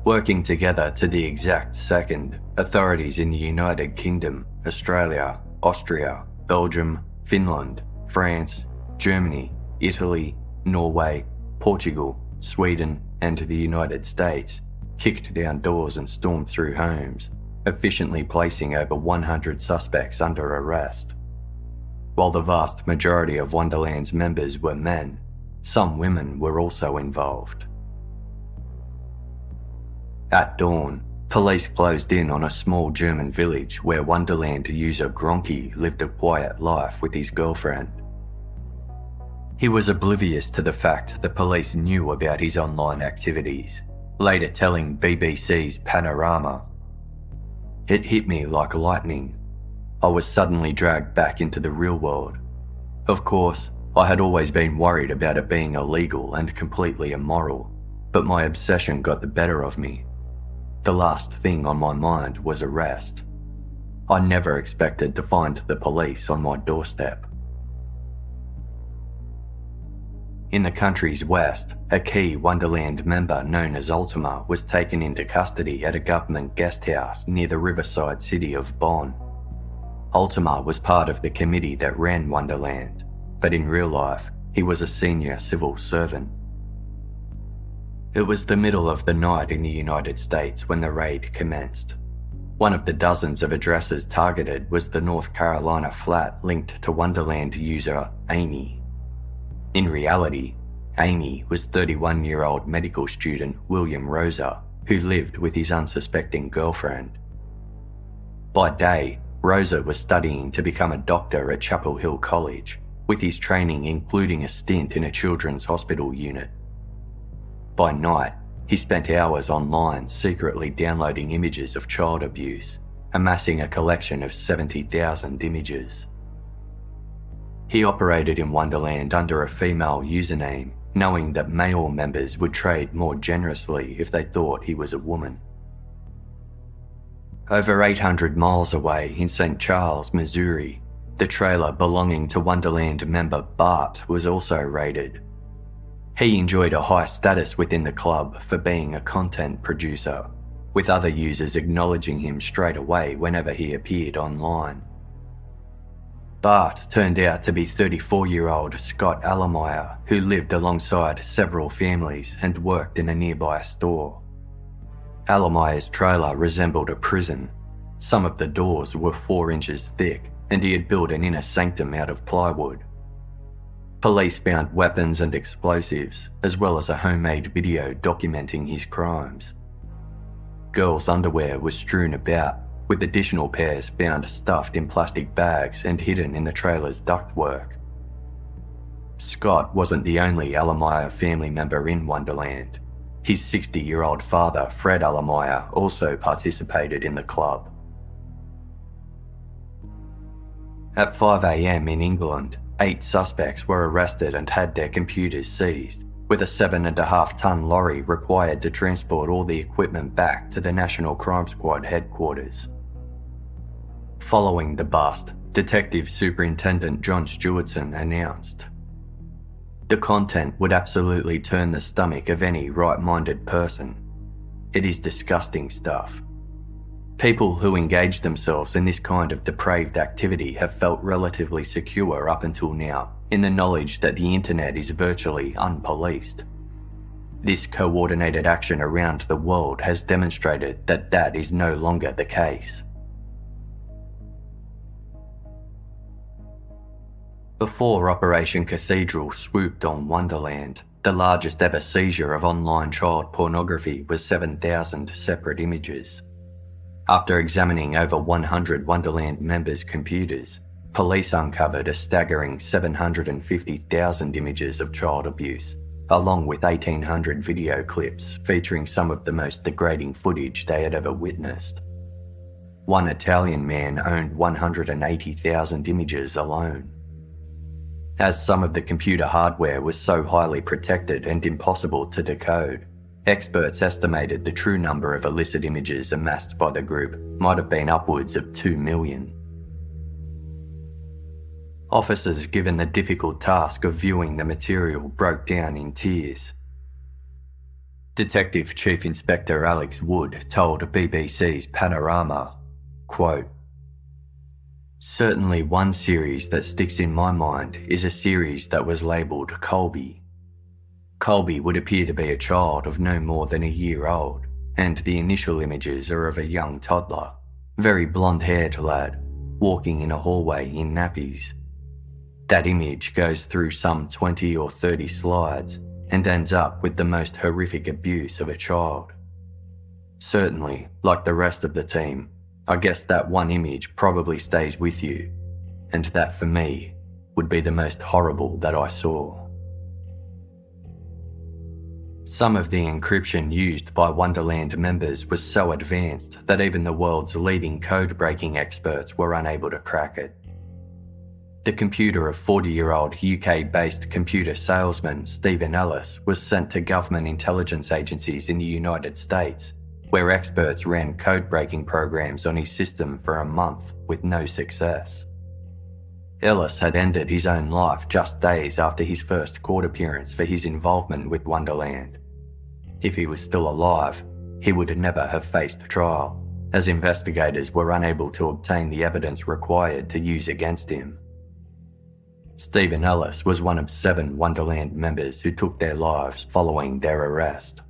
Working together to the exact second, authorities in the United Kingdom, Australia, Austria, Belgium, Finland, France, Germany, Italy, Norway, Portugal, Sweden, and the United States kicked down doors and stormed through homes, efficiently placing over 100 suspects under arrest. While the vast majority of Wonderland's members were men, some women were also involved. At dawn, police closed in on a small German village where Wonderland user Gronky lived a quiet life with his girlfriend. He was oblivious to the fact the police knew about his online activities, later telling BBC's Panorama, "It hit me like lightning. I was suddenly dragged back into the real world. Of course, I had always been worried about it being illegal and completely immoral, but my obsession got the better of me. The last thing on my mind was arrest. I never expected to find the police on my doorstep." In the country's west, a key Wonderland member known as Ultima was taken into custody at a government guest house near the riverside city of Bonn. Ultima was part of the committee that ran Wonderland, but in real life, he was a senior civil servant. It was the middle of the night in the United States when the raid commenced. One of the dozens of addresses targeted was the North Carolina flat linked to Wonderland user Amy. In reality, Amy was 31-year-old medical student William Rosa, who lived with his unsuspecting girlfriend. By day, Rosa was studying to become a doctor at Chapel Hill College, with his training including a stint in a children's hospital unit. By night, he spent hours online secretly downloading images of child abuse, amassing a collection of 70,000 images. He operated in Wonderland under a female username, knowing that male members would trade more generously if they thought he was a woman. Over 800 miles away in St. Charles, Missouri, the trailer belonging to Wonderland member Bart was also raided. He enjoyed a high status within the club for being a content producer, with other users acknowledging him straight away whenever he appeared online. Bart turned out to be 34-year-old Scott Allemeyer, who lived alongside several families and worked in a nearby store. Allemeyer's trailer resembled a prison. Some of the doors were 4 inches thick, and he had built an inner sanctum out of plywood. Police found weapons and explosives, as well as a homemade video documenting his crimes. Girls' underwear was strewn about, with additional pairs found stuffed in plastic bags and hidden in the trailer's ductwork. Scott wasn't the only Allemeyer family member in Wonderland. His 60-year-old father, Fred Allemeyer, also participated in the club. At 5 a.m. in England, 8 suspects were arrested and had their computers seized, with a 7.5-ton lorry required to transport all the equipment back to the National Crime Squad headquarters. Following the bust, Detective Superintendent John Stewardson announced, "The content would absolutely turn the stomach of any right-minded person. It is disgusting stuff. People who engage themselves in this kind of depraved activity have felt relatively secure up until now, in the knowledge that the internet is virtually unpoliced. This coordinated action around the world has demonstrated that that is no longer the case. Before Operation Cathedral swooped on Wonderland, the largest ever seizure of online child pornography was 7,000 separate images. After examining over 100 Wonderland members' computers, police uncovered a staggering 750,000 images of child abuse, along with 1,800 video clips featuring some of the most degrading footage they had ever witnessed. One Italian man owned 180,000 images alone. As some of the computer hardware was so highly protected and impossible to decode, experts estimated the true number of illicit images amassed by the group might have been upwards of 2 million. Officers given the difficult task of viewing the material broke down in tears. Detective Chief Inspector Alex Wood told BBC's Panorama, quote, "Certainly one series that sticks in my mind is a series that was labelled Colby. Colby would appear to be a child of no more than a year old, and the initial images are of a young toddler, very blonde-haired lad, walking in a hallway in nappies. That image goes through some 20 or 30 slides and ends up with the most horrific abuse of a child. Certainly, like the rest of the team, I guess that one image probably stays with you, and that for me would be the most horrible that I saw." Some of the encryption used by Wonderland members was so advanced that even the world's leading code-breaking experts were unable to crack it. The computer of 40-year-old UK-based computer salesman Stephen Ellis was sent to government intelligence agencies in the United States, where experts ran code-breaking programs on his system for a month with no success. Ellis had ended his own life just days after his first court appearance for his involvement with Wonderland. If he was still alive, he would never have faced trial, as investigators were unable to obtain the evidence required to use against him. Stephen Ellis was one of 7 Wonderland members who took their lives following their arrest.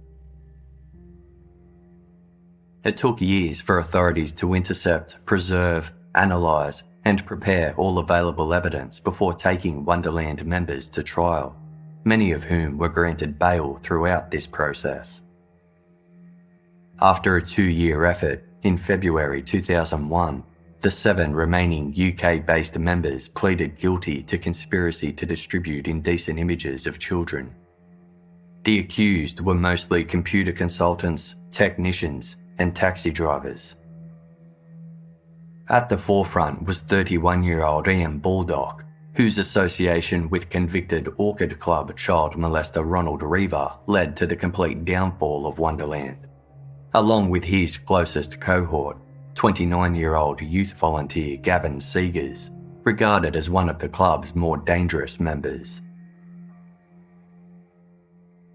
It took years for authorities to intercept, preserve, analyse and prepare all available evidence before taking Wonderland members to trial, many of whom were granted bail throughout this process. After a 2-year effort, in February 2001, the 7 remaining UK-based members pleaded guilty to conspiracy to distribute indecent images of children. The accused were mostly computer consultants, technicians, and taxi drivers. At the forefront was 31-year-old Ian Baldock, whose association with convicted Orchid Club child molester Ronald Reaver led to the complete downfall of Wonderland, along with his closest cohort, 29-year-old youth volunteer Gavin Seegers, regarded as one of the club's more dangerous members.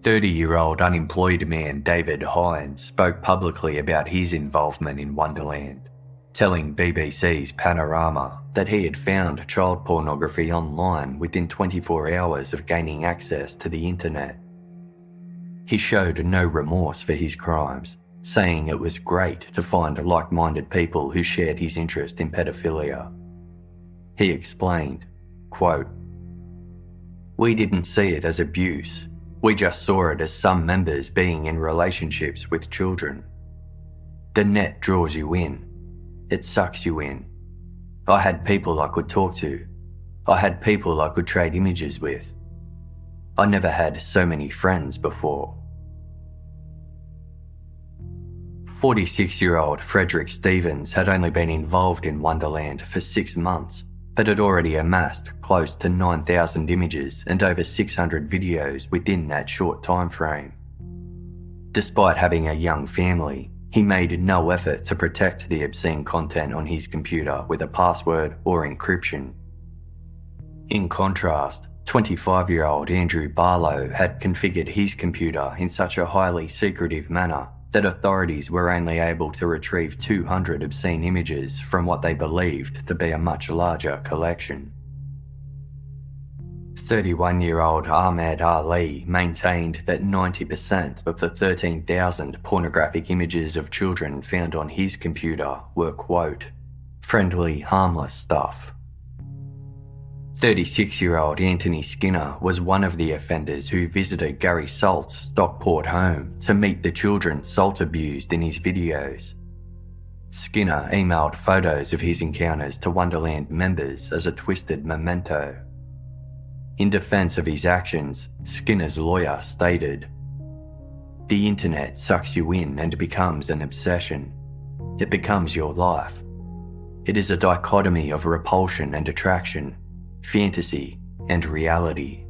30-year-old unemployed man David Hines spoke publicly about his involvement in Wonderland, telling BBC's Panorama that he had found child pornography online within 24 hours of gaining access to the internet. He showed no remorse for his crimes, saying it was great to find like-minded people who shared his interest in pedophilia. He explained, quote, "We didn't see it as abuse. We just saw it as some members being in relationships with children. The net draws you in. It sucks you in. I had people I could talk to. I had people I could trade images with. I never had so many friends before." 46-year-old Frederick Stevens had only been involved in Wonderland for 6 months, but had already amassed close to 9,000 images and over 600 videos within that short time frame. Despite having a young family, he made no effort to protect the obscene content on his computer with a password or encryption. In contrast, 25-year-old Andrew Barlow had configured his computer in such a highly secretive manner that authorities were only able to retrieve 200 obscene images from what they believed to be a much larger collection. 31-year-old Ahmed Ali maintained that 90% of the 13,000 pornographic images of children found on his computer were, quote, friendly, harmless stuff. 36-year-old Anthony Skinner was one of the offenders who visited Gary Salt's Stockport home to meet the children Salt abused in his videos. Skinner emailed photos of his encounters to Wonderland members as a twisted memento. In defense of his actions, Skinner's lawyer stated, "The internet sucks you in and becomes an obsession. It becomes your life. It is a dichotomy of repulsion and attraction, fantasy and reality."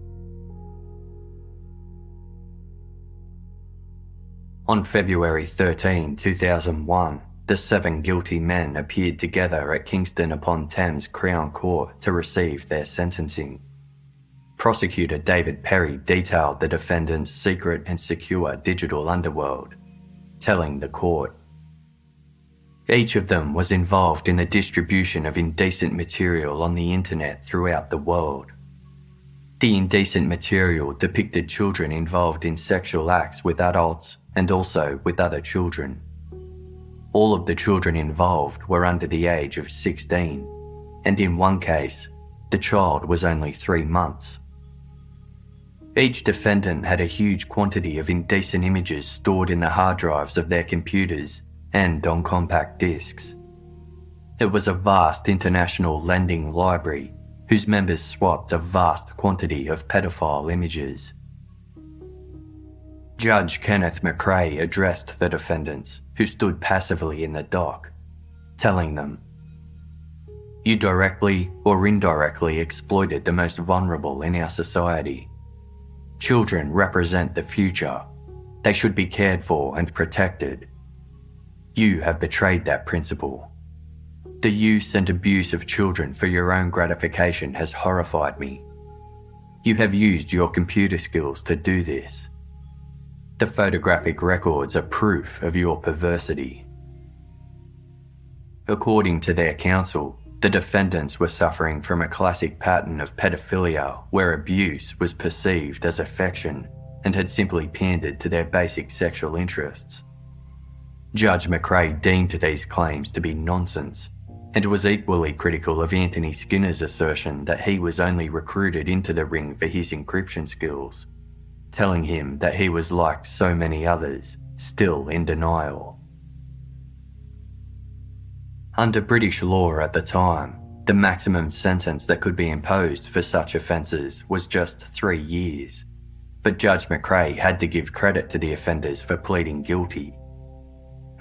On February 13, 2001, the 7 guilty men appeared together at Kingston upon Thames Crown Court to receive their sentencing. Prosecutor David Perry detailed the defendants' secret and secure digital underworld, telling the court, "Each of them was involved in the distribution of indecent material on the internet throughout the world. The indecent material depicted children involved in sexual acts with adults and also with other children. All of the children involved were under the age of 16, and in one case, the child was only 3 months. Each defendant had a huge quantity of indecent images stored in the hard drives of their computers and on compact discs. It was a vast international lending library whose members swapped a vast quantity of pedophile images." Judge Kenneth McRae addressed the defendants, who stood passively in the dock, telling them, "You directly or indirectly exploited the most vulnerable in our society. Children represent the future. They should be cared for and protected. You have betrayed that principle. The use and abuse of children for your own gratification has horrified me. You have used your computer skills to do this. The photographic records are proof of your perversity." According to their counsel, the defendants were suffering from a classic pattern of pedophilia where abuse was perceived as affection and had simply pandered to their basic sexual interests. Judge McRae deemed these claims to be nonsense and was equally critical of Anthony Skinner's assertion that he was only recruited into the ring for his encryption skills, telling him that he was like so many others, still in denial. Under British law at the time, the maximum sentence that could be imposed for such offences was just 3 years, but Judge McRae had to give credit to the offenders for pleading guilty.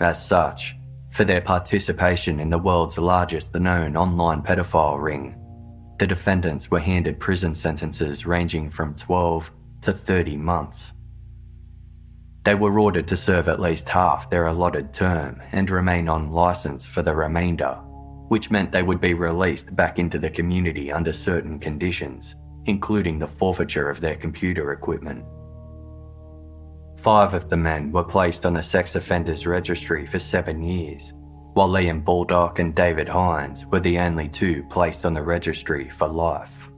As such, for their participation in the world's largest known online pedophile ring, the defendants were handed prison sentences ranging from 12 to 30 months. They were ordered to serve at least half their allotted term and remain on licence for the remainder, which meant they would be released back into the community under certain conditions, including the forfeiture of their computer equipment. 5 of the men were placed on the sex offenders registry for 7 years, while Liam Baldock and David Hines were the only 2 placed on the registry for life.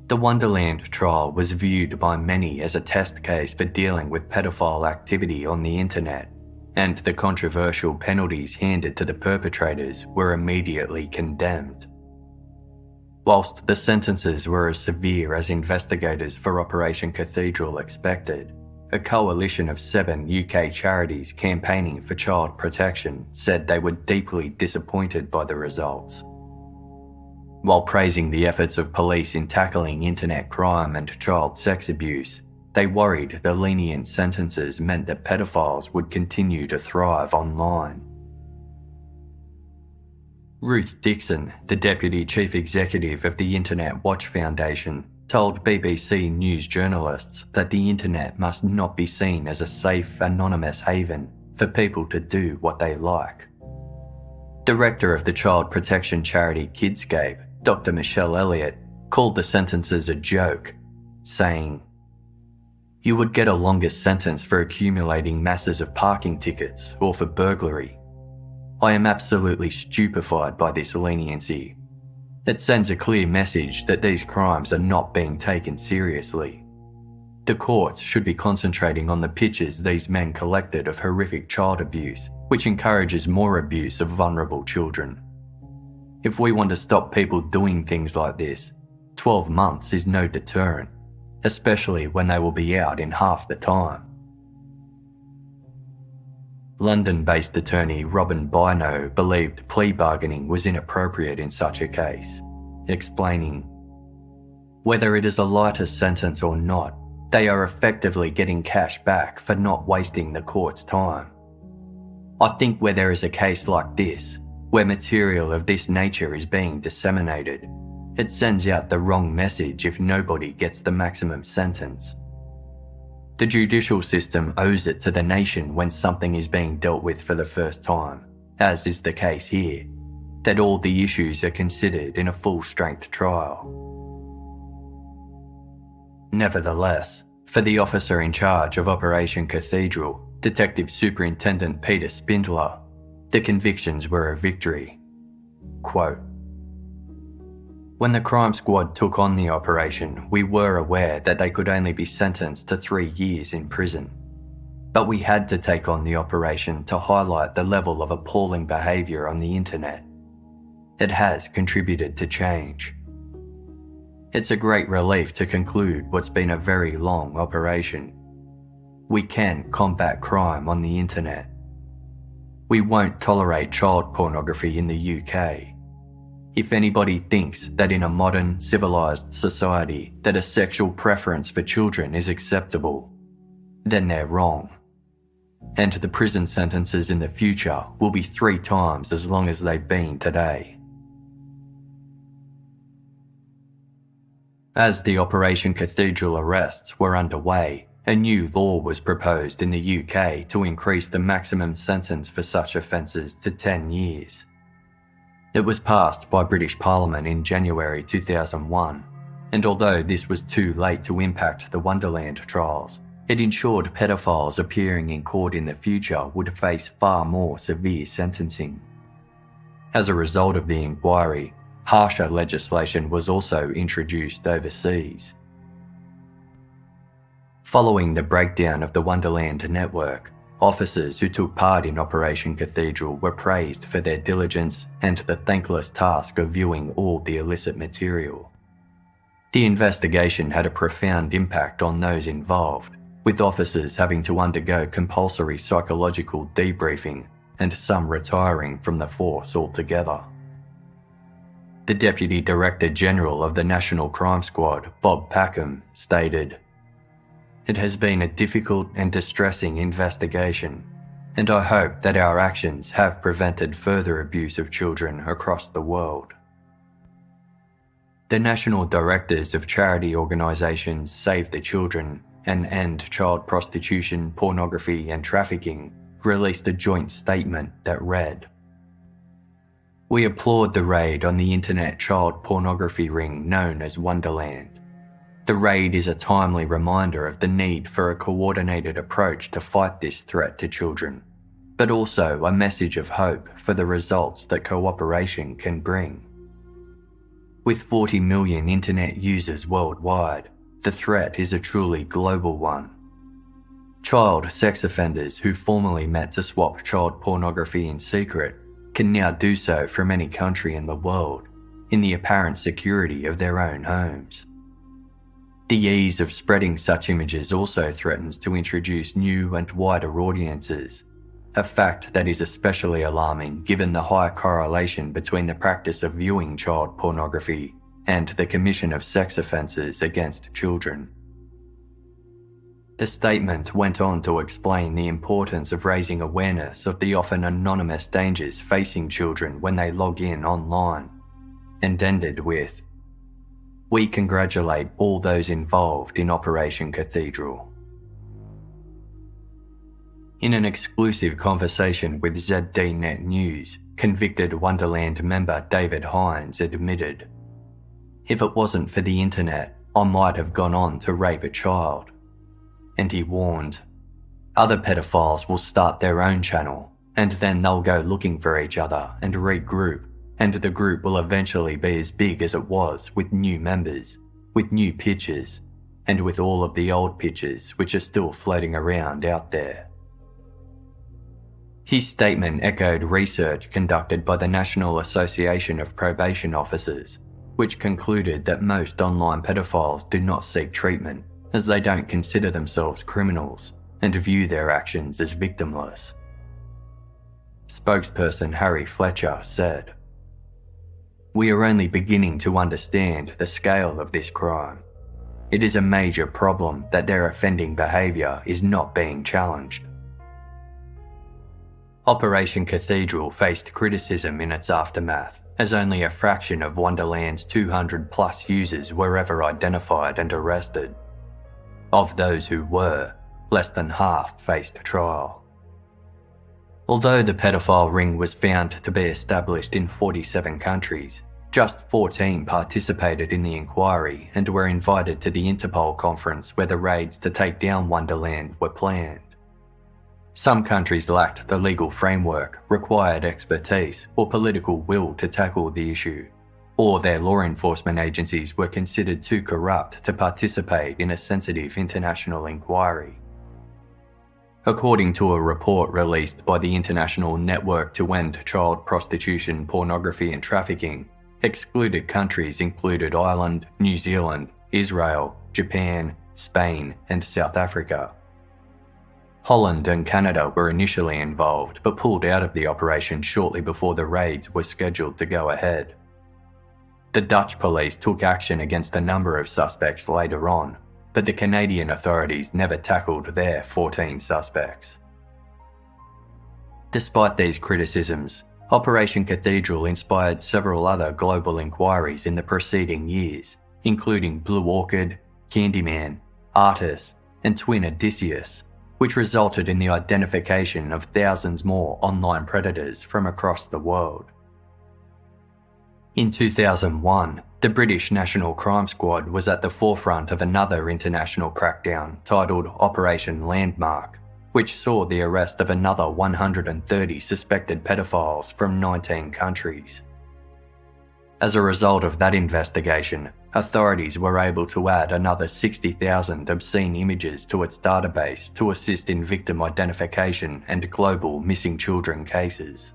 The Wonderland trial was viewed by many as a test case for dealing with pedophile activity on the internet, and the controversial penalties handed to the perpetrators were immediately condemned. Whilst the sentences were as severe as investigators for Operation Cathedral expected, a coalition of 7 UK charities campaigning for child protection said they were deeply disappointed by the results. While praising the efforts of police in tackling internet crime and child sex abuse, they worried the lenient sentences meant that pedophiles would continue to thrive online. Ruth Dixon, the Deputy Chief Executive of the Internet Watch Foundation, told BBC News journalists that the internet must not be seen as a safe, anonymous haven for people to do what they like. Director of the child protection charity Kidscape, Dr. Michelle Elliott, called the sentences a joke, saying, "You would get a longer sentence for accumulating masses of parking tickets or for burglary. I am absolutely stupefied by this leniency. It sends a clear message that these crimes are not being taken seriously. The courts should be concentrating on the pictures these men collected of horrific child abuse, which encourages more abuse of vulnerable children. If we want to stop people doing things like this, 12 months is no deterrent, especially when they will be out in half the time. London-based attorney Robin Bino believed plea bargaining was inappropriate in such a case, explaining, "Whether it is a lighter sentence or not, they are effectively getting cash back for not wasting the court's time. I think where there is a case like this, where material of this nature is being disseminated, it sends out the wrong message if nobody gets the maximum sentence. The judicial system owes it to the nation when something is being dealt with for the first time, as is the case here, that all the issues are considered in a full-strength trial." Nevertheless, for the officer in charge of Operation Cathedral, Detective Superintendent Peter Spindler, the convictions were a victory. Quote, "When the crime squad took on the operation, we were aware that they could only be sentenced to 3 years in prison. But we had to take on the operation to highlight the level of appalling behaviour on the internet. It has contributed to change. It's a great relief to conclude what's been a very long operation. We can combat crime on the internet. We won't tolerate child pornography in the UK. If anybody thinks that in a modern, civilised society that a sexual preference for children is acceptable, then they're wrong. And the prison sentences in the future will be 3 times as long as they've been today." As the Operation Cathedral arrests were underway, a new law was proposed in the UK to increase the maximum sentence for such offences to 10 years. It was passed by British Parliament in January 2001, and although this was too late to impact the Wonderland trials, it ensured pedophiles appearing in court in the future would face far more severe sentencing. As a result of the inquiry, harsher legislation was also introduced overseas. Following the breakdown of the Wonderland network, officers who took part in Operation Cathedral were praised for their diligence and the thankless task of viewing all the illicit material. The investigation had a profound impact on those involved, with officers having to undergo compulsory psychological debriefing and some retiring from the force altogether. The Deputy Director General of the National Crime Squad, Bob Packham, stated, "It has been a difficult and distressing investigation, and I hope that our actions have prevented further abuse of children across the world." The national directors of charity organisations Save the Children and End Child Prostitution, Pornography and Trafficking released a joint statement that read, "We applaud the raid on the internet child pornography ring known as Wonderland. The raid is a timely reminder of the need for a coordinated approach to fight this threat to children, but also a message of hope for the results that cooperation can bring. With 40 million internet users worldwide, the threat is a truly global one. Child sex offenders who formerly met to swap child pornography in secret can now do so from any country in the world, in the apparent security of their own homes. The ease of spreading such images also threatens to introduce new and wider audiences, a fact that is especially alarming given the high correlation between the practice of viewing child pornography and the commission of sex offences against children." The statement went on to explain the importance of raising awareness of the often anonymous dangers facing children when they log in online, and ended with, "We congratulate all those involved in Operation Cathedral." In an exclusive conversation with ZDNet News, convicted Wonderland member David Hines admitted, "If it wasn't for the internet, I might have gone on to rape a child." And he warned, "Other pedophiles will start their own channel, and then they'll go looking for each other and regroup, and the group will eventually be as big as it was with new members, with new pictures, and with all of the old pictures which are still floating around out there. His statement echoed research conducted by the National Association of Probation Officers, which concluded that most online pedophiles do not seek treatment as they don't consider themselves criminals and view their actions as victimless. Spokesperson Harry Fletcher said, "We are only beginning to understand the scale of this crime. It is a major problem that their offending behaviour is not being challenged." Operation Cathedral faced criticism in its aftermath, as only a fraction of Wonderland's 200+ users were ever identified and arrested. Of those who were, less than half faced trial. Although the pedophile ring was found to be established in 47 countries, just 14 participated in the inquiry and were invited to the Interpol conference where the raids to take down Wonderland were planned. Some countries lacked the legal framework, required expertise, or political will to tackle the issue, or their law enforcement agencies were considered too corrupt to participate in a sensitive international inquiry. According to a report released by the International Network to End Child Prostitution, Pornography and Trafficking, excluded countries included Ireland, New Zealand, Israel, Japan, Spain, and South Africa. Holland and Canada were initially involved but pulled out of the operation shortly before the raids were scheduled to go ahead. The Dutch police took action against a number of suspects later on, but the Canadian authorities never tackled their 14 suspects. Despite these criticisms, Operation Cathedral inspired several other global inquiries in the preceding years, including Blue Orchid, Candyman, Artis, and Twin Odysseus, which resulted in the identification of thousands more online predators from across the world. In 2001, the British National Crime Squad was at the forefront of another international crackdown titled Operation Landmark, which saw the arrest of another 130 suspected pedophiles from 19 countries. As a result of that investigation, authorities were able to add another 60,000 obscene images to its database to assist in victim identification and global missing children cases.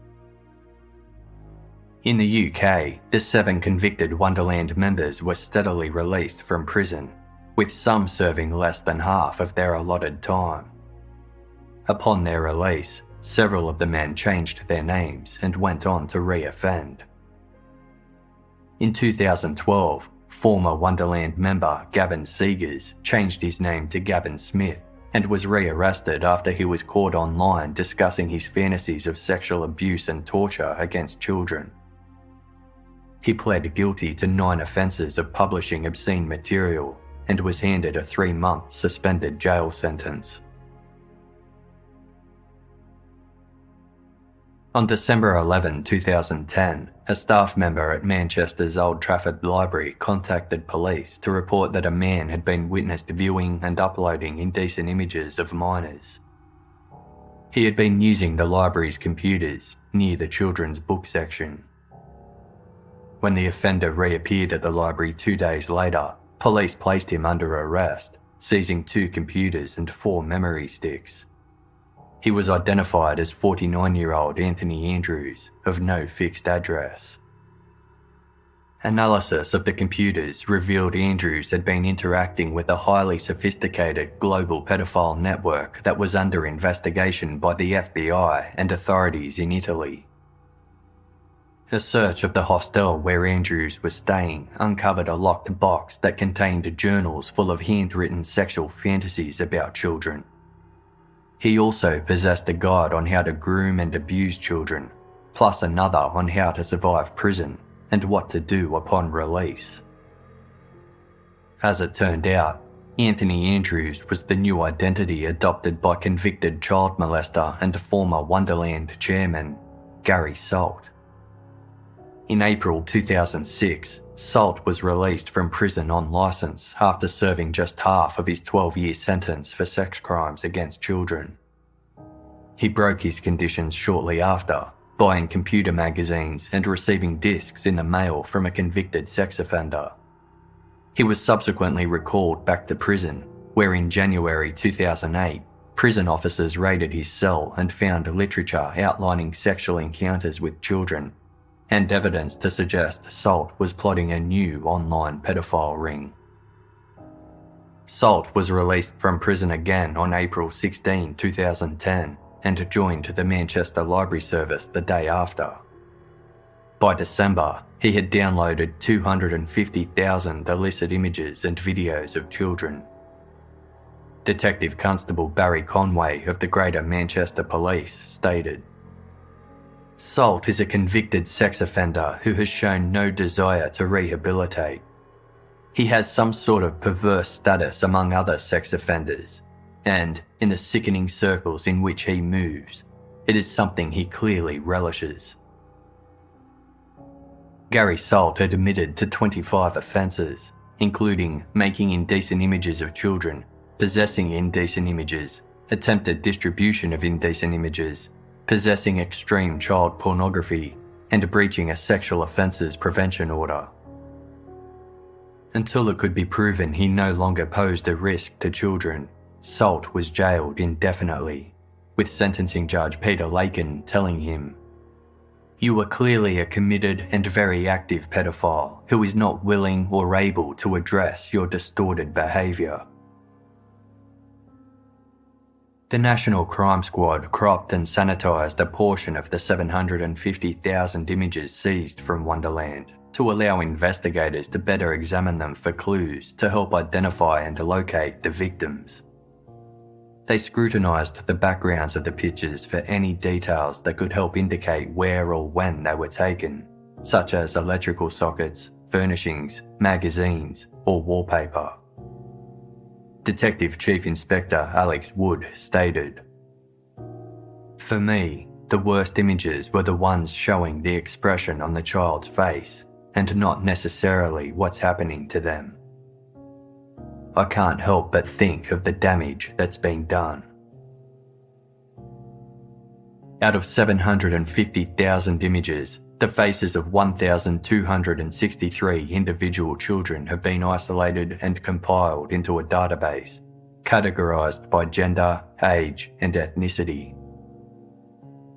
In the UK, the 7 convicted Wonderland members were steadily released from prison, with some serving less than half of their allotted time. Upon their release, several of the men changed their names and went on to re-offend. In 2012, former Wonderland member Gavin Seegers changed his name to Gavin Smith and was re-arrested after he was caught online discussing his fantasies of sexual abuse and torture against children. He pled guilty to 9 offences of publishing obscene material and was handed a 3-month suspended jail sentence. On December 11, 2010, a staff member at Manchester's Old Trafford Library contacted police to report that a man had been witnessed viewing and uploading indecent images of minors. He had been using the library's computers near the children's book section. When the offender reappeared at the library 2 days later, police placed him under arrest, seizing 2 computers and 4 memory sticks. He was identified as 49-year-old Anthony Andrews, of no fixed address. Analysis of the computers revealed Andrews had been interacting with a highly sophisticated global pedophile network that was under investigation by the FBI and authorities in Italy. A search of the hostel where Andrews was staying uncovered a locked box that contained journals full of handwritten sexual fantasies about children. He also possessed a guide on how to groom and abuse children, plus another on how to survive prison and what to do upon release. As it turned out, Anthony Andrews was the new identity adopted by convicted child molester and former Wonderland chairman, Gary Salt. In April 2006, Salt was released from prison on licence after serving just half of his 12-year sentence for sex crimes against children. He broke his conditions shortly after, buying computer magazines and receiving discs in the mail from a convicted sex offender. He was subsequently recalled back to prison, where in January 2008, prison officers raided his cell and found literature outlining sexual encounters with children and evidence to suggest Salt was plotting a new online pedophile ring. Salt was released from prison again on April 16, 2010 and joined the Manchester Library Service the day after. By December, he had downloaded 250,000 illicit images and videos of children. Detective Constable Barry Conway of the Greater Manchester Police stated, "Salt is a convicted sex offender who has shown no desire to rehabilitate. He has some sort of perverse status among other sex offenders, and, in the sickening circles in which he moves, it is something he clearly relishes." Gary Salt had admitted to 25 offences, including making indecent images of children, possessing indecent images, attempted distribution of indecent images, possessing extreme child pornography, and breaching a sexual offences prevention order. Until it could be proven he no longer posed a risk to children, Salt was jailed indefinitely, with sentencing judge Peter Lakin telling him, "You are clearly a committed and very active pedophile who is not willing or able to address your distorted behaviour." The National Crime Squad cropped and sanitised a portion of the 750,000 images seized from Wonderland to allow investigators to better examine them for clues to help identify and locate the victims. They scrutinised the backgrounds of the pictures for any details that could help indicate where or when they were taken, such as electrical sockets, furnishings, magazines, or wallpaper. Detective Chief Inspector Alex Wood stated, "For me, the worst images were the ones showing the expression on the child's face and not necessarily what's happening to them. I can't help but think of the damage that's been done." Out of 750,000 images, the faces of 1,263 individual children have been isolated and compiled into a database, categorised by gender, age, and ethnicity.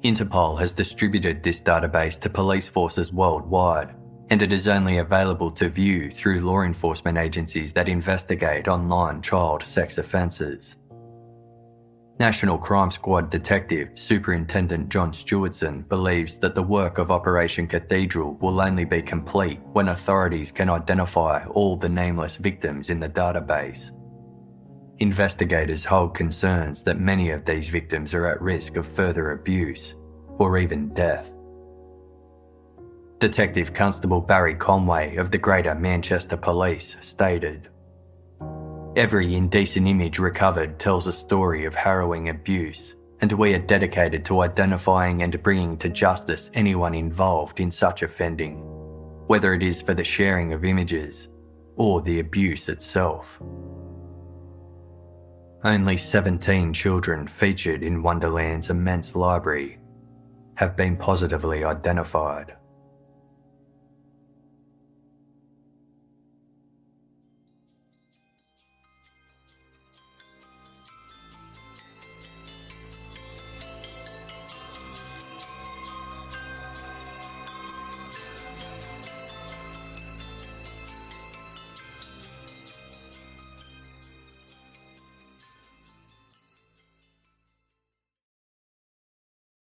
Interpol has distributed this database to police forces worldwide, and it is only available to view through law enforcement agencies that investigate online child sex offences. National Crime Squad Detective Superintendent John Stewartson believes that the work of Operation Cathedral will only be complete when authorities can identify all the nameless victims in the database. Investigators hold concerns that many of these victims are at risk of further abuse, or even death. Detective Constable Barry Conway of the Greater Manchester Police stated, "Every indecent image recovered tells a story of harrowing abuse, and we are dedicated to identifying and bringing to justice anyone involved in such offending, whether it is for the sharing of images or the abuse itself." Only 17 children featured in Wonderland's immense library have been positively identified.